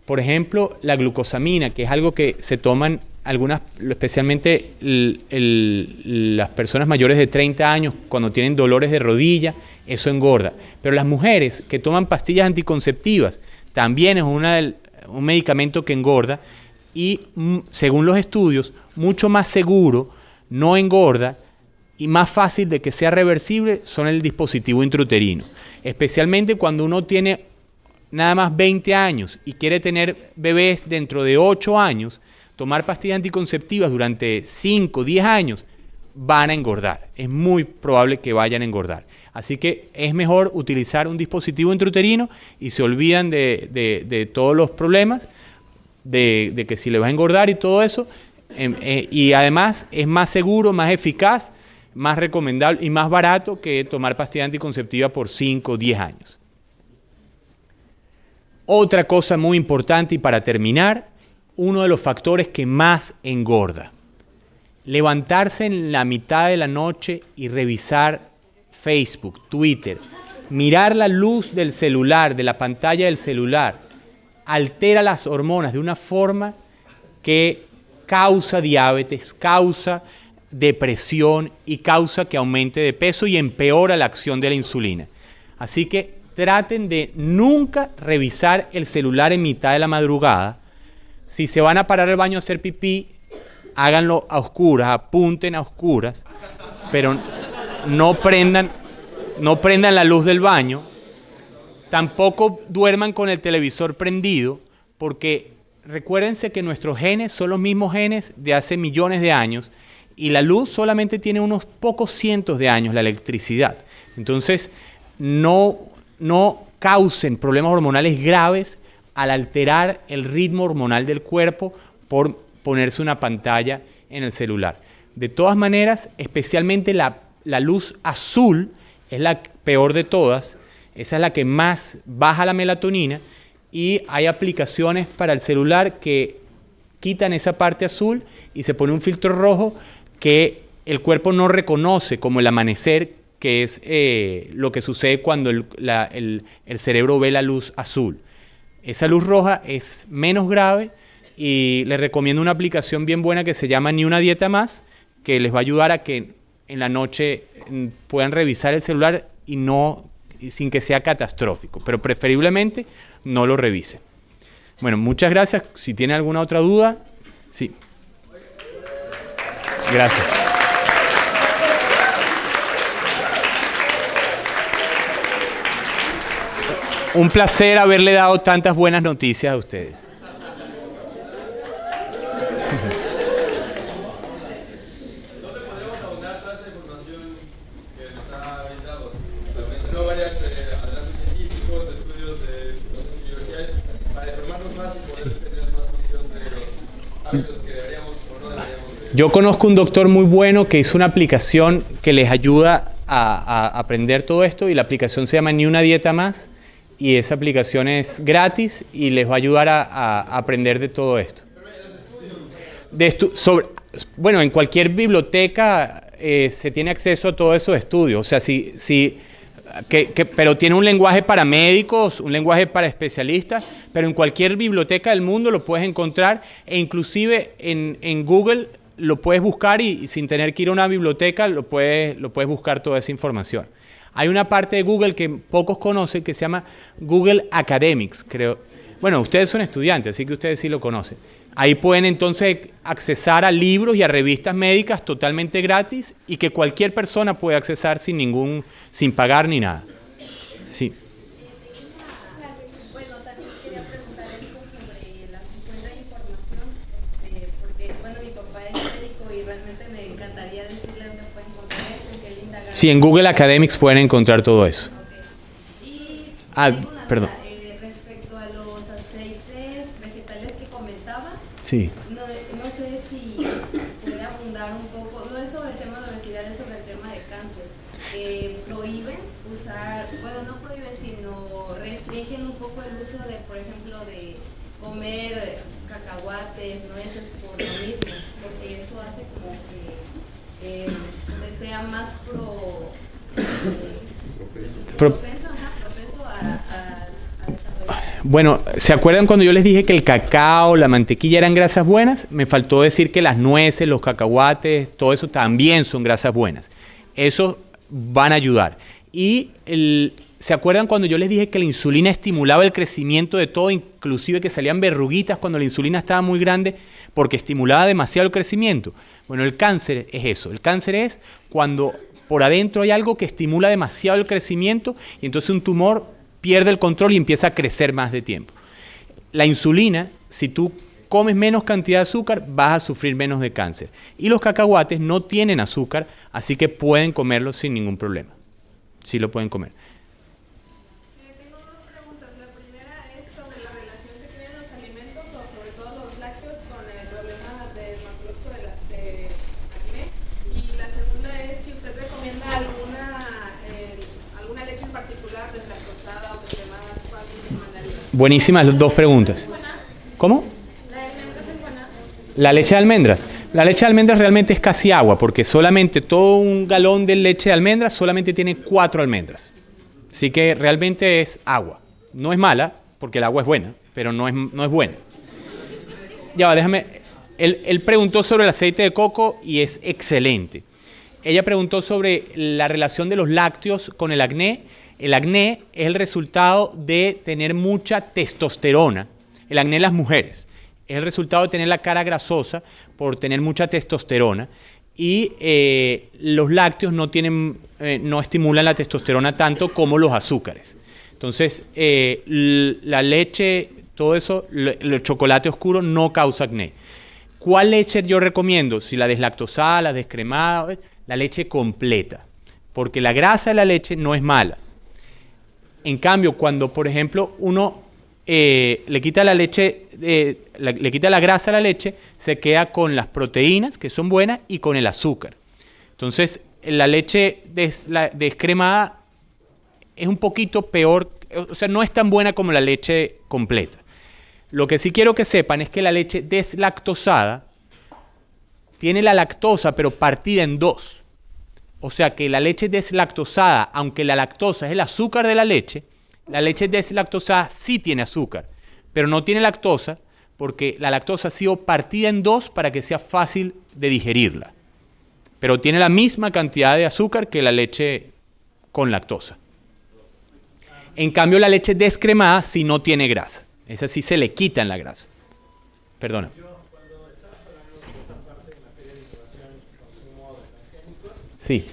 Por ejemplo, la glucosamina, que es algo que se toman algunas, especialmente las personas mayores de 30 años, cuando tienen dolores de rodilla, eso engorda. Pero las mujeres que toman pastillas anticonceptivas, también es un medicamento que engorda y, según los estudios, mucho más seguro, no engorda y más fácil de que sea reversible son el dispositivo intrauterino. Especialmente cuando uno tiene nada más 20 años y quiere tener bebés dentro de 8 años, tomar pastillas anticonceptivas durante 5, 10 años van a engordar. Es muy probable que vayan a engordar. Así que es mejor utilizar un dispositivo intrauterino y se olvidan de todos los problemas, de que si le va a engordar y todo eso. Y además es más seguro, más eficaz, más recomendable y más barato que tomar pastilla anticonceptiva por 5 o 10 años. Otra cosa muy importante y para terminar, uno de los factores que más engorda. Levantarse en la mitad de la noche y revisar Facebook, Twitter, mirar la luz del celular, de la pantalla del celular, altera las hormonas de una forma que causa diabetes, causa depresión y causa que aumente de peso y empeora la acción de la insulina. Así que traten de nunca revisar el celular en mitad de la madrugada. Si se van a parar al baño a hacer pipí, háganlo a oscuras, apunten a oscuras, pero no prendan la luz del baño. Tampoco duerman con el televisor prendido, porque recuérdense que nuestros genes son los mismos genes de hace millones de años y la luz solamente tiene unos pocos cientos de años, la electricidad. Entonces, no causen problemas hormonales graves al alterar el ritmo hormonal del cuerpo por ponerse una pantalla en el celular. De todas maneras, especialmente la luz azul es la peor de todas. Esa es la que más baja la melatonina y hay aplicaciones para el celular que quitan esa parte azul y se pone un filtro rojo que el cuerpo no reconoce como el amanecer, que es lo que sucede cuando el cerebro ve la luz azul. Esa luz roja es menos grave y les recomiendo una aplicación bien buena que se llama Ni una dieta más, que les va a ayudar a que en la noche puedan revisar el celular y sin que sea catastrófico, pero preferiblemente no lo revisen. Bueno, muchas gracias. Si tienen alguna otra duda, sí. Gracias. un placer haberle dado tantas buenas noticias a ustedes. ¿Dónde podríamos abonar toda esta información que nos ha brindado? Mencionó varios análisis científicos, estudios de otras universidades, para informarnos más y poder tener más visión de los hábitos que deberíamos o no deberíamos de... Yo conozco un doctor muy bueno que hizo una aplicación que les ayuda a aprender todo esto, y la aplicación se llama Ni una dieta más, y esa aplicación es gratis y les va a ayudar a aprender de todo esto. Bueno, en cualquier biblioteca se tiene acceso a todos esos estudios, o sea, pero tiene un lenguaje para médicos, un lenguaje para especialistas, pero en cualquier biblioteca del mundo lo puedes encontrar, e inclusive en Google lo puedes buscar y sin tener que ir a una biblioteca lo puedes buscar toda esa información. Hay una parte de Google que pocos conocen que se llama Google Academics, creo. Bueno, ustedes son estudiantes, así que ustedes sí lo conocen. Ahí pueden entonces accesar a libros y a revistas médicas totalmente gratis y que cualquier persona puede accesar sin pagar ni nada. Sí. Bueno, también quería preguntar eso sobre la fuente de información, porque, bueno, mi papá es médico y realmente me encantaría decirle dónde puede encontrar esto, en qué linda. Sí, en Google Academics pueden encontrar todo eso. Okay. Y Ah, perdón. Respecto a los aceites vegetales que comentaba, Sí. no sé si puede abundar un poco, no es sobre el tema de obesidad, es sobre el tema de cáncer. Prohíben usar, bueno, no prohíben, sino restringen un poco el uso de, por ejemplo, de comer cacahuates, nueces, por lo mismo, porque eso hace como que se sea más propenso a desarrollar. Bueno, ¿se acuerdan cuando yo les dije que el cacao, la mantequilla eran grasas buenas? Me faltó decir que las nueces, los cacahuates, todo eso también son grasas buenas. Eso van a ayudar. Y ¿se acuerdan cuando yo les dije que la insulina estimulaba el crecimiento de todo, inclusive que salían verruguitas cuando la insulina estaba muy grande porque estimulaba demasiado el crecimiento? Bueno, el cáncer es eso. El cáncer es cuando por adentro hay algo que estimula demasiado el crecimiento y entonces un tumor pierde el control y empieza a crecer más de tiempo. La insulina, si tú comes menos cantidad de azúcar, vas a sufrir menos de cáncer. Y los cacahuates no tienen azúcar, así que pueden comerlos sin ningún problema. Sí lo pueden comer. Tengo dos preguntas. La primera es sobre la relación que tienen los alimentos, o sobre todo los lácteos, con el problema del macrobioma de acné. Y la segunda es si usted recomienda alguna leche en particular, deslactosada o descremada, ¿cuál recomendaría? Buenísimas las dos preguntas. ¿Cómo? La leche de almendras. La leche de almendras realmente es casi agua, porque solamente todo un galón de leche de almendras solamente tiene 4 almendras. Así que realmente es agua. No es mala, porque el agua es buena, pero no es buena. Ya va, déjame. Él preguntó sobre el aceite de coco y es excelente. Ella preguntó sobre la relación de los lácteos con el acné. El acné es el resultado de tener mucha testosterona. El acné en las mujeres. Es el resultado de tener la cara grasosa por tener mucha testosterona, y los lácteos no estimulan la testosterona tanto como los azúcares. Entonces, la leche, todo eso, el chocolate oscuro no causa acné. ¿Cuál leche yo recomiendo? Si la deslactosada, la descremada, la leche completa, porque la grasa de la leche no es mala. En cambio, cuando, por ejemplo, uno le quita la leche, le quita la grasa a la leche, se queda con las proteínas, que son buenas, y con el azúcar. Entonces, la leche descremada es un poquito peor, o sea, no es tan buena como la leche completa. Lo que sí quiero que sepan es que la leche deslactosada tiene la lactosa, pero partida en 2. O sea que la leche deslactosada, aunque la lactosa es el azúcar de la leche deslactosada sí tiene azúcar, pero no tiene lactosa porque la lactosa ha sido partida en 2 para que sea fácil de digerirla. Pero tiene la misma cantidad de azúcar que la leche con lactosa. En cambio, la leche descremada sí no tiene grasa. Esa sí se le quitan la grasa. Perdona. Cuando estabas hablando de esta parte en materia de innovación y consumo de transgénicos, Sí.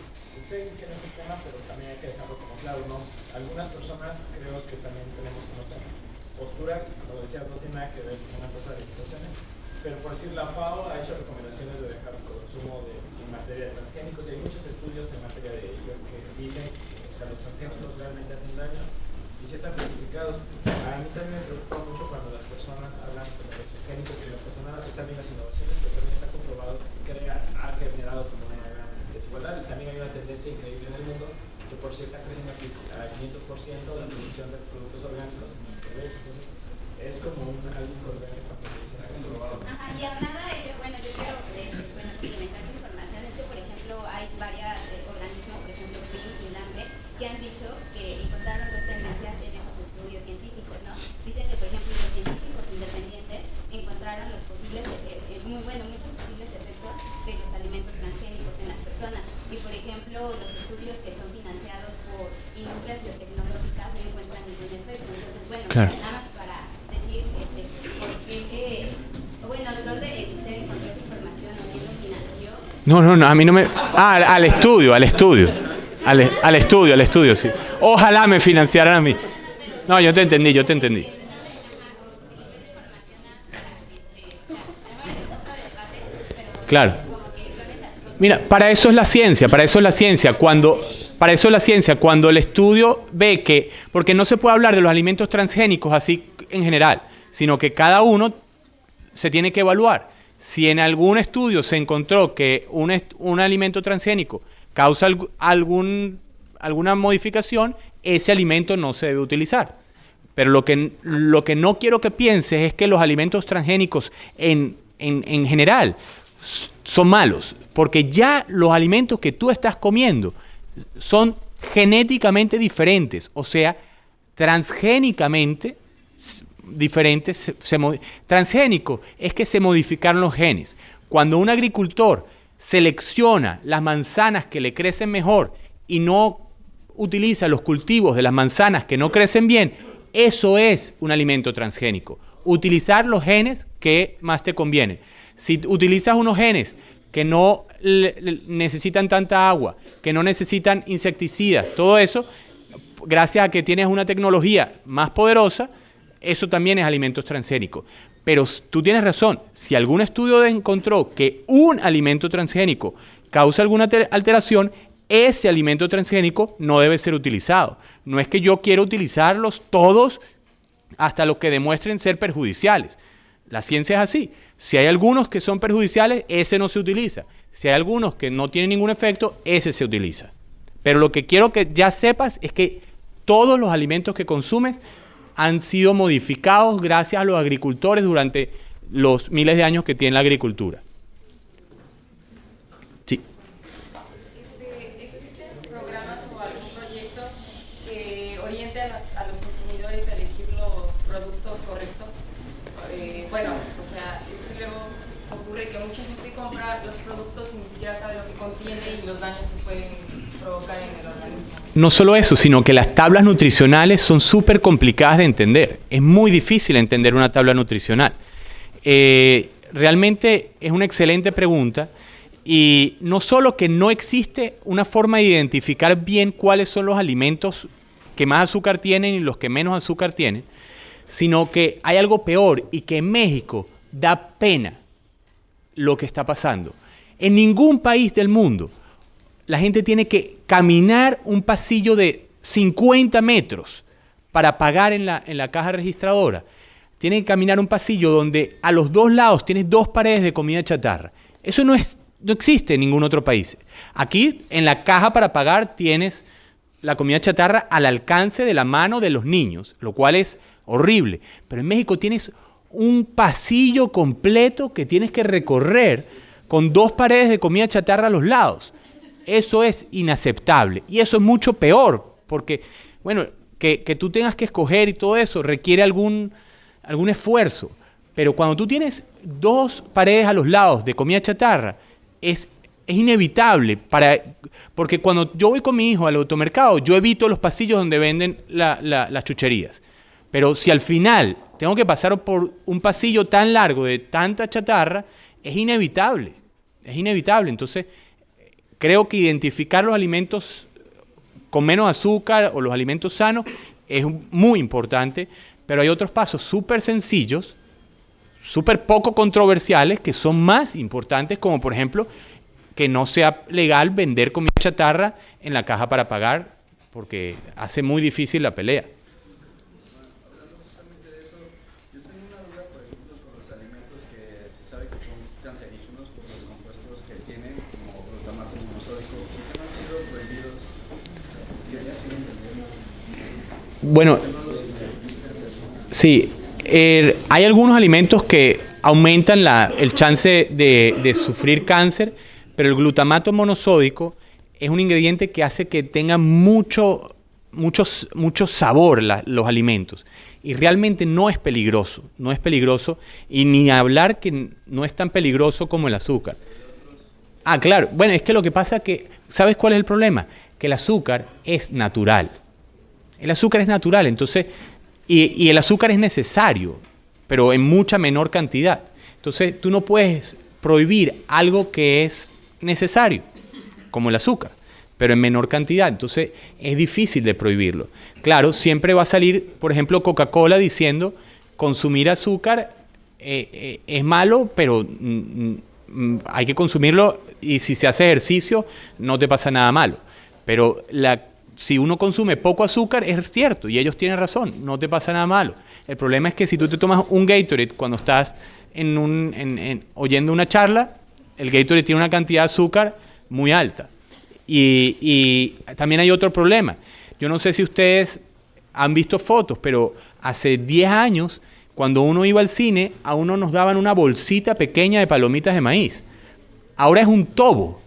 sé que no es el tema, pero también hay que dejarlo como claro, ¿no? Algunas personas creo que también tenemos nada que ver con una cosa de situaciones, pero por decir, la FAO ha hecho recomendaciones de dejar el consumo en materia de transgénicos, y hay muchos estudios en materia de ello que dicen que, o sea, los transgénicos realmente hacen daño y si están certificados. A mí también me preocupa mucho cuando las personas hablan sobre los transgénicos y las personas están bien las innovaciones, pero también está comprobado que ha generado como una gran desigualdad, y también hay una tendencia increíble en el mundo que por si está creciendo aquí a 500% la producción de productos orgánicos. Entonces, es como algo incorrecto esta tendencia que ha comprobado. Ajá, y hablando de ello, bueno, yo quiero complementar esa información. Es que, por ejemplo, hay varios organismos, por ejemplo, PRIM y LAMBE, que han dicho que encontraron dos tendencias en esos estudios científicos, ¿no? Dicen que, por ejemplo, los científicos independientes encontraron los posibles, muchos posibles efectos de los alimentos transgénicos en las personas. Y, por ejemplo, los estudios que son financiados por industrias biotecnológicas no encuentran ningún efecto. Entonces, bueno, claro. nada más para decir por qué, ¿dónde usted encontró esa información o quién lo financió? No, a mí no me... al estudio, sí. Ojalá me financiaran a mí. No, yo te entendí. Claro. Mira, para eso es la ciencia. Cuando el estudio ve que... Porque no se puede hablar de los alimentos transgénicos así en general, sino que cada uno se tiene que evaluar. Si en algún estudio se encontró que un alimento transgénico causa alguna modificación, ese alimento no se debe utilizar. Pero lo que no quiero que pienses es que los alimentos transgénicos en general son malos, porque ya los alimentos que tú estás comiendo son genéticamente diferentes, o sea, transgénicamente diferentes. Transgénico es que se modificaron los genes. Cuando un agricultor selecciona las manzanas que le crecen mejor y no utiliza los cultivos de las manzanas que no crecen bien, eso es un alimento transgénico. Utilizar los genes que más te convienen. Si utilizas unos genes que no necesitan tanta agua, que no necesitan insecticidas, todo eso, gracias a que tienes una tecnología más poderosa, eso también es alimentos transgénicos. Pero tú tienes razón, si algún estudio encontró que un alimento transgénico causa alguna alteración, ese alimento transgénico no debe ser utilizado. No es que yo quiera utilizarlos todos hasta los que demuestren ser perjudiciales. La ciencia es así. Si hay algunos que son perjudiciales, ese no se utiliza. Si hay algunos que no tienen ningún efecto, ese se utiliza. Pero lo que quiero que ya sepas es que todos los alimentos que consumes han sido modificados gracias a los agricultores durante los miles de años que tiene la agricultura. Sí. ¿Existen programas o algún proyecto que oriente a los consumidores a elegir los productos correctos? Luego ocurre que mucha gente compra los productos y ni siquiera sabe lo que contiene y los daños que pueden provocar en el organismo. No solo eso, sino que las tablas nutricionales son súper complicadas de entender. Es muy difícil entender una tabla nutricional. Realmente es una excelente pregunta, y no solo que no existe una forma de identificar bien cuáles son los alimentos que más azúcar tienen y los que menos azúcar tienen, sino que hay algo peor, y que en México da pena lo que está pasando. En ningún país del mundo la gente tiene que caminar un pasillo de 50 metros para pagar en la caja registradora. Tienen que caminar un pasillo donde a los dos lados tienes 2 paredes de comida chatarra. Eso no existe en ningún otro país. Aquí en la caja para pagar tienes la comida chatarra al alcance de la mano de los niños, lo cual es horrible. Pero en México tienes un pasillo completo que tienes que recorrer con 2 paredes de comida chatarra a los lados. Eso es inaceptable, y eso es mucho peor, porque, bueno, que tú tengas que escoger y todo eso requiere algún esfuerzo, pero cuando tú tienes 2 paredes a los lados de comida chatarra, es inevitable, porque cuando yo voy con mi hijo al automercado, yo evito los pasillos donde venden las chucherías, pero si al final tengo que pasar por un pasillo tan largo de tanta chatarra, es inevitable. Entonces, creo que identificar los alimentos con menos azúcar o los alimentos sanos es muy importante, pero hay otros pasos súper sencillos súper poco controversiales que son más importantes, como por ejemplo que no sea legal vender comida chatarra en la caja para pagar, porque hace muy difícil la pelea. Hablando justamente de eso, yo tengo una duda, por ejemplo, con los alimentos que se sabe que son cancerígenos por los compuestos que tienen, como glutamato monosódico, ¿por qué no han sido prohibidos? ¿Qué se siguen vendiendo? Bueno, sí, hay algunos alimentos que aumentan el chance de sufrir cáncer, pero el glutamato monosódico es un ingrediente que hace que tengan mucho sabor los alimentos. Y realmente no es peligroso, y ni hablar que no es tan peligroso como el azúcar. Ah, claro, bueno, es que lo que pasa es que, ¿sabes cuál es el problema? Que el azúcar es natural. El azúcar es natural, entonces, y el azúcar es necesario, pero en mucha menor cantidad. Entonces, tú no puedes prohibir algo que es necesario, como el azúcar, pero en menor cantidad. Entonces, es difícil de prohibirlo. Claro, siempre va a salir, por ejemplo, Coca-Cola diciendo, consumir azúcar es malo, pero hay que consumirlo, y si se hace ejercicio, no te pasa nada malo. Pero si uno consume poco azúcar, es cierto, y ellos tienen razón, no te pasa nada malo. El problema es que si tú te tomas un Gatorade cuando estás oyendo una charla, el Gatorade tiene una cantidad de azúcar muy alta. Y también hay otro problema. Yo no sé si ustedes han visto fotos, pero hace 10 años, cuando uno iba al cine, a uno nos daban una bolsita pequeña de palomitas de maíz. Ahora es un tobo.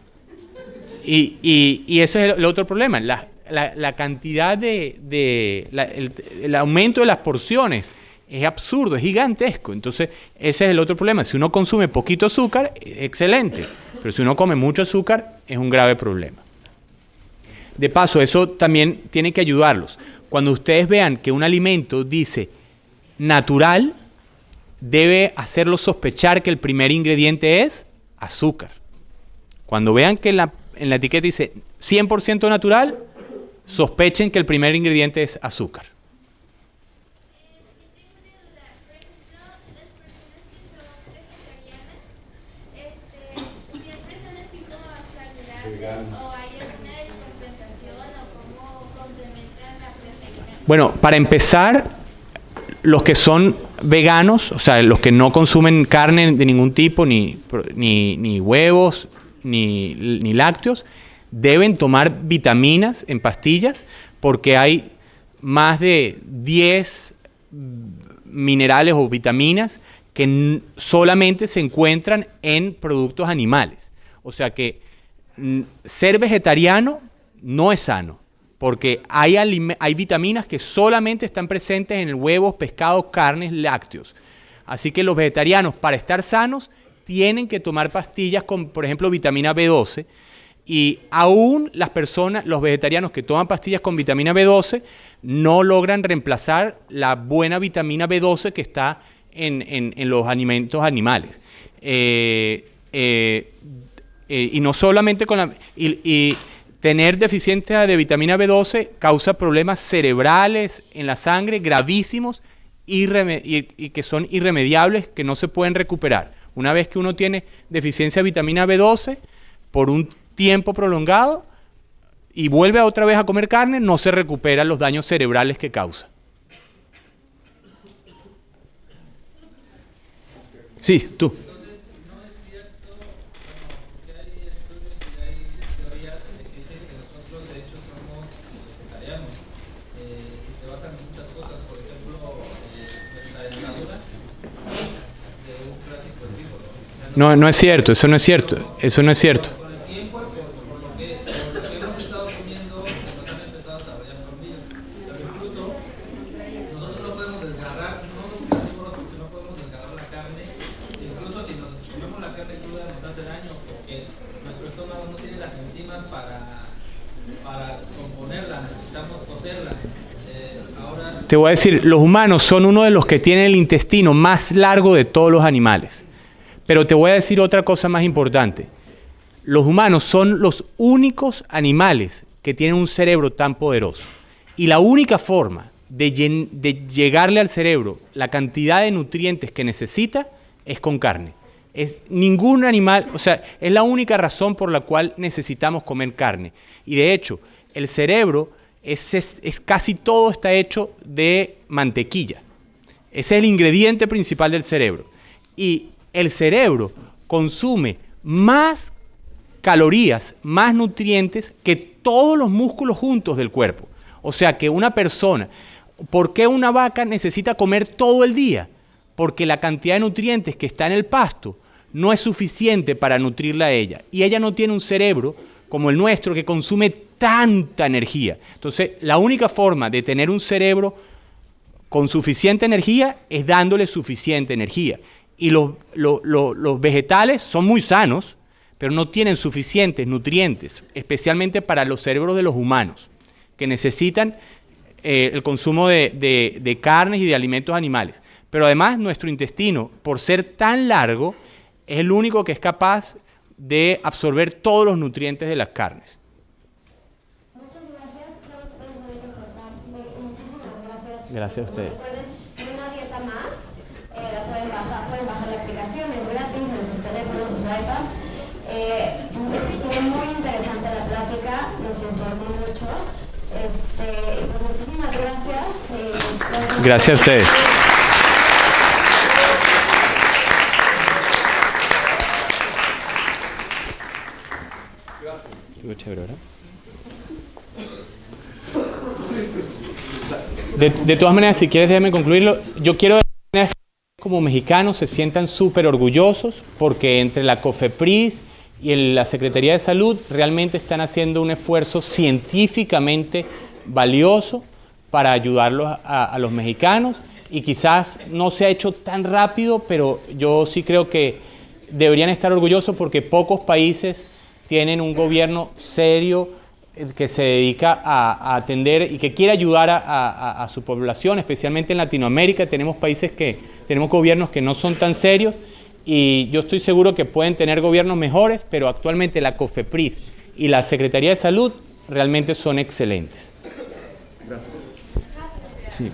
Y eso es el otro problema. La cantidad el aumento de las porciones es absurdo, es gigantesco. Entonces, ese es el otro problema. Si uno consume poquito azúcar, excelente. Pero si uno come mucho azúcar, es un grave problema. De paso, eso también tiene que ayudarlos. Cuando ustedes vean que un alimento dice natural, debe hacerlos sospechar que el primer ingrediente es azúcar. Cuando vean que en la etiqueta dice 100% natural, sospechen que el primer ingrediente es azúcar. Bueno, para empezar, los que son veganos, o sea, los que no consumen carne de ningún tipo, ni huevos, ni lácteos, deben tomar vitaminas en pastillas, porque hay más de 10 minerales o vitaminas que solamente se encuentran en productos animales. O sea que ser vegetariano no es sano, porque hay vitaminas que solamente están presentes en huevos, pescados, carnes, lácteos. Así que los vegetarianos, para estar sanos, tienen que tomar pastillas con, por ejemplo, vitamina B12. Y aún los vegetarianos que toman pastillas con vitamina B12 no logran reemplazar la buena vitamina B12 que está en los alimentos animales. Y no solamente tener deficiencia de vitamina B12 causa problemas cerebrales en la sangre gravísimos y que son irremediables, que no se pueden recuperar. Una vez que uno tiene deficiencia de vitamina B12 por un tiempo prolongado y vuelve otra vez a comer carne, no se recuperan los daños cerebrales que causa. Sí, tú. No, no es cierto, eso no es cierto, eso no es cierto. Con el tiempo, por lo que hemos estado comiendo, se nos han empezado a desarrollar hormigas. Pero incluso nosotros no podemos desgarrar, no somos carnívoros porque no podemos desgarrar la carne. Incluso si nos comemos la carne cruda nos hace daño porque nuestro estómago no tiene las enzimas para componerla, necesitamos cocerla. Te voy a decir, los humanos son uno de los que tienen el intestino más largo de todos los animales. Pero te voy a decir otra cosa más importante. Los humanos son los únicos animales que tienen un cerebro tan poderoso. Y la única forma de llegarle al cerebro la cantidad de nutrientes que necesita es con carne. Ningún animal, o sea, es la única razón por la cual necesitamos comer carne. Y de hecho, el cerebro casi todo está hecho de mantequilla. Ese es el ingrediente principal del cerebro. Y el cerebro consume más calorías, más nutrientes que todos los músculos juntos del cuerpo. O sea que una persona, ¿por qué una vaca necesita comer todo el día? Porque la cantidad de nutrientes que está en el pasto no es suficiente para nutrirla a ella. Y ella no tiene un cerebro como el nuestro que consume tanta energía. Entonces, la única forma de tener un cerebro con suficiente energía es dándole suficiente energía. Y los vegetales son muy sanos, pero no tienen suficientes nutrientes, especialmente para los cerebros de los humanos, que necesitan el consumo de carnes y de alimentos animales. Pero además, nuestro intestino, por ser tan largo, es el único que es capaz de absorber todos los nutrientes de las carnes. Gracias a ustedes. Una dieta más, pueden bajar la aplicación, es gratis en sus teléfonos, sus iPads. Fue muy interesante la plática, nos informó mucho. Pues muchísimas gracias. Gracias a ustedes. Estuvo chévere, ¿verdad? De todas maneras, si quieres, déjame concluirlo. Yo quiero que como mexicanos se sientan súper orgullosos porque entre la COFEPRIS y la Secretaría de Salud realmente están haciendo un esfuerzo científicamente valioso para ayudarlos a los mexicanos, y quizás no se ha hecho tan rápido, pero yo sí creo que deberían estar orgullosos porque pocos países tienen un gobierno serio que se dedica a atender y que quiere ayudar a su población, especialmente en Latinoamérica. Tenemos gobiernos que no son tan serios, y yo estoy seguro que pueden tener gobiernos mejores, pero actualmente la COFEPRIS y la Secretaría de Salud realmente son excelentes. Gracias. Sí.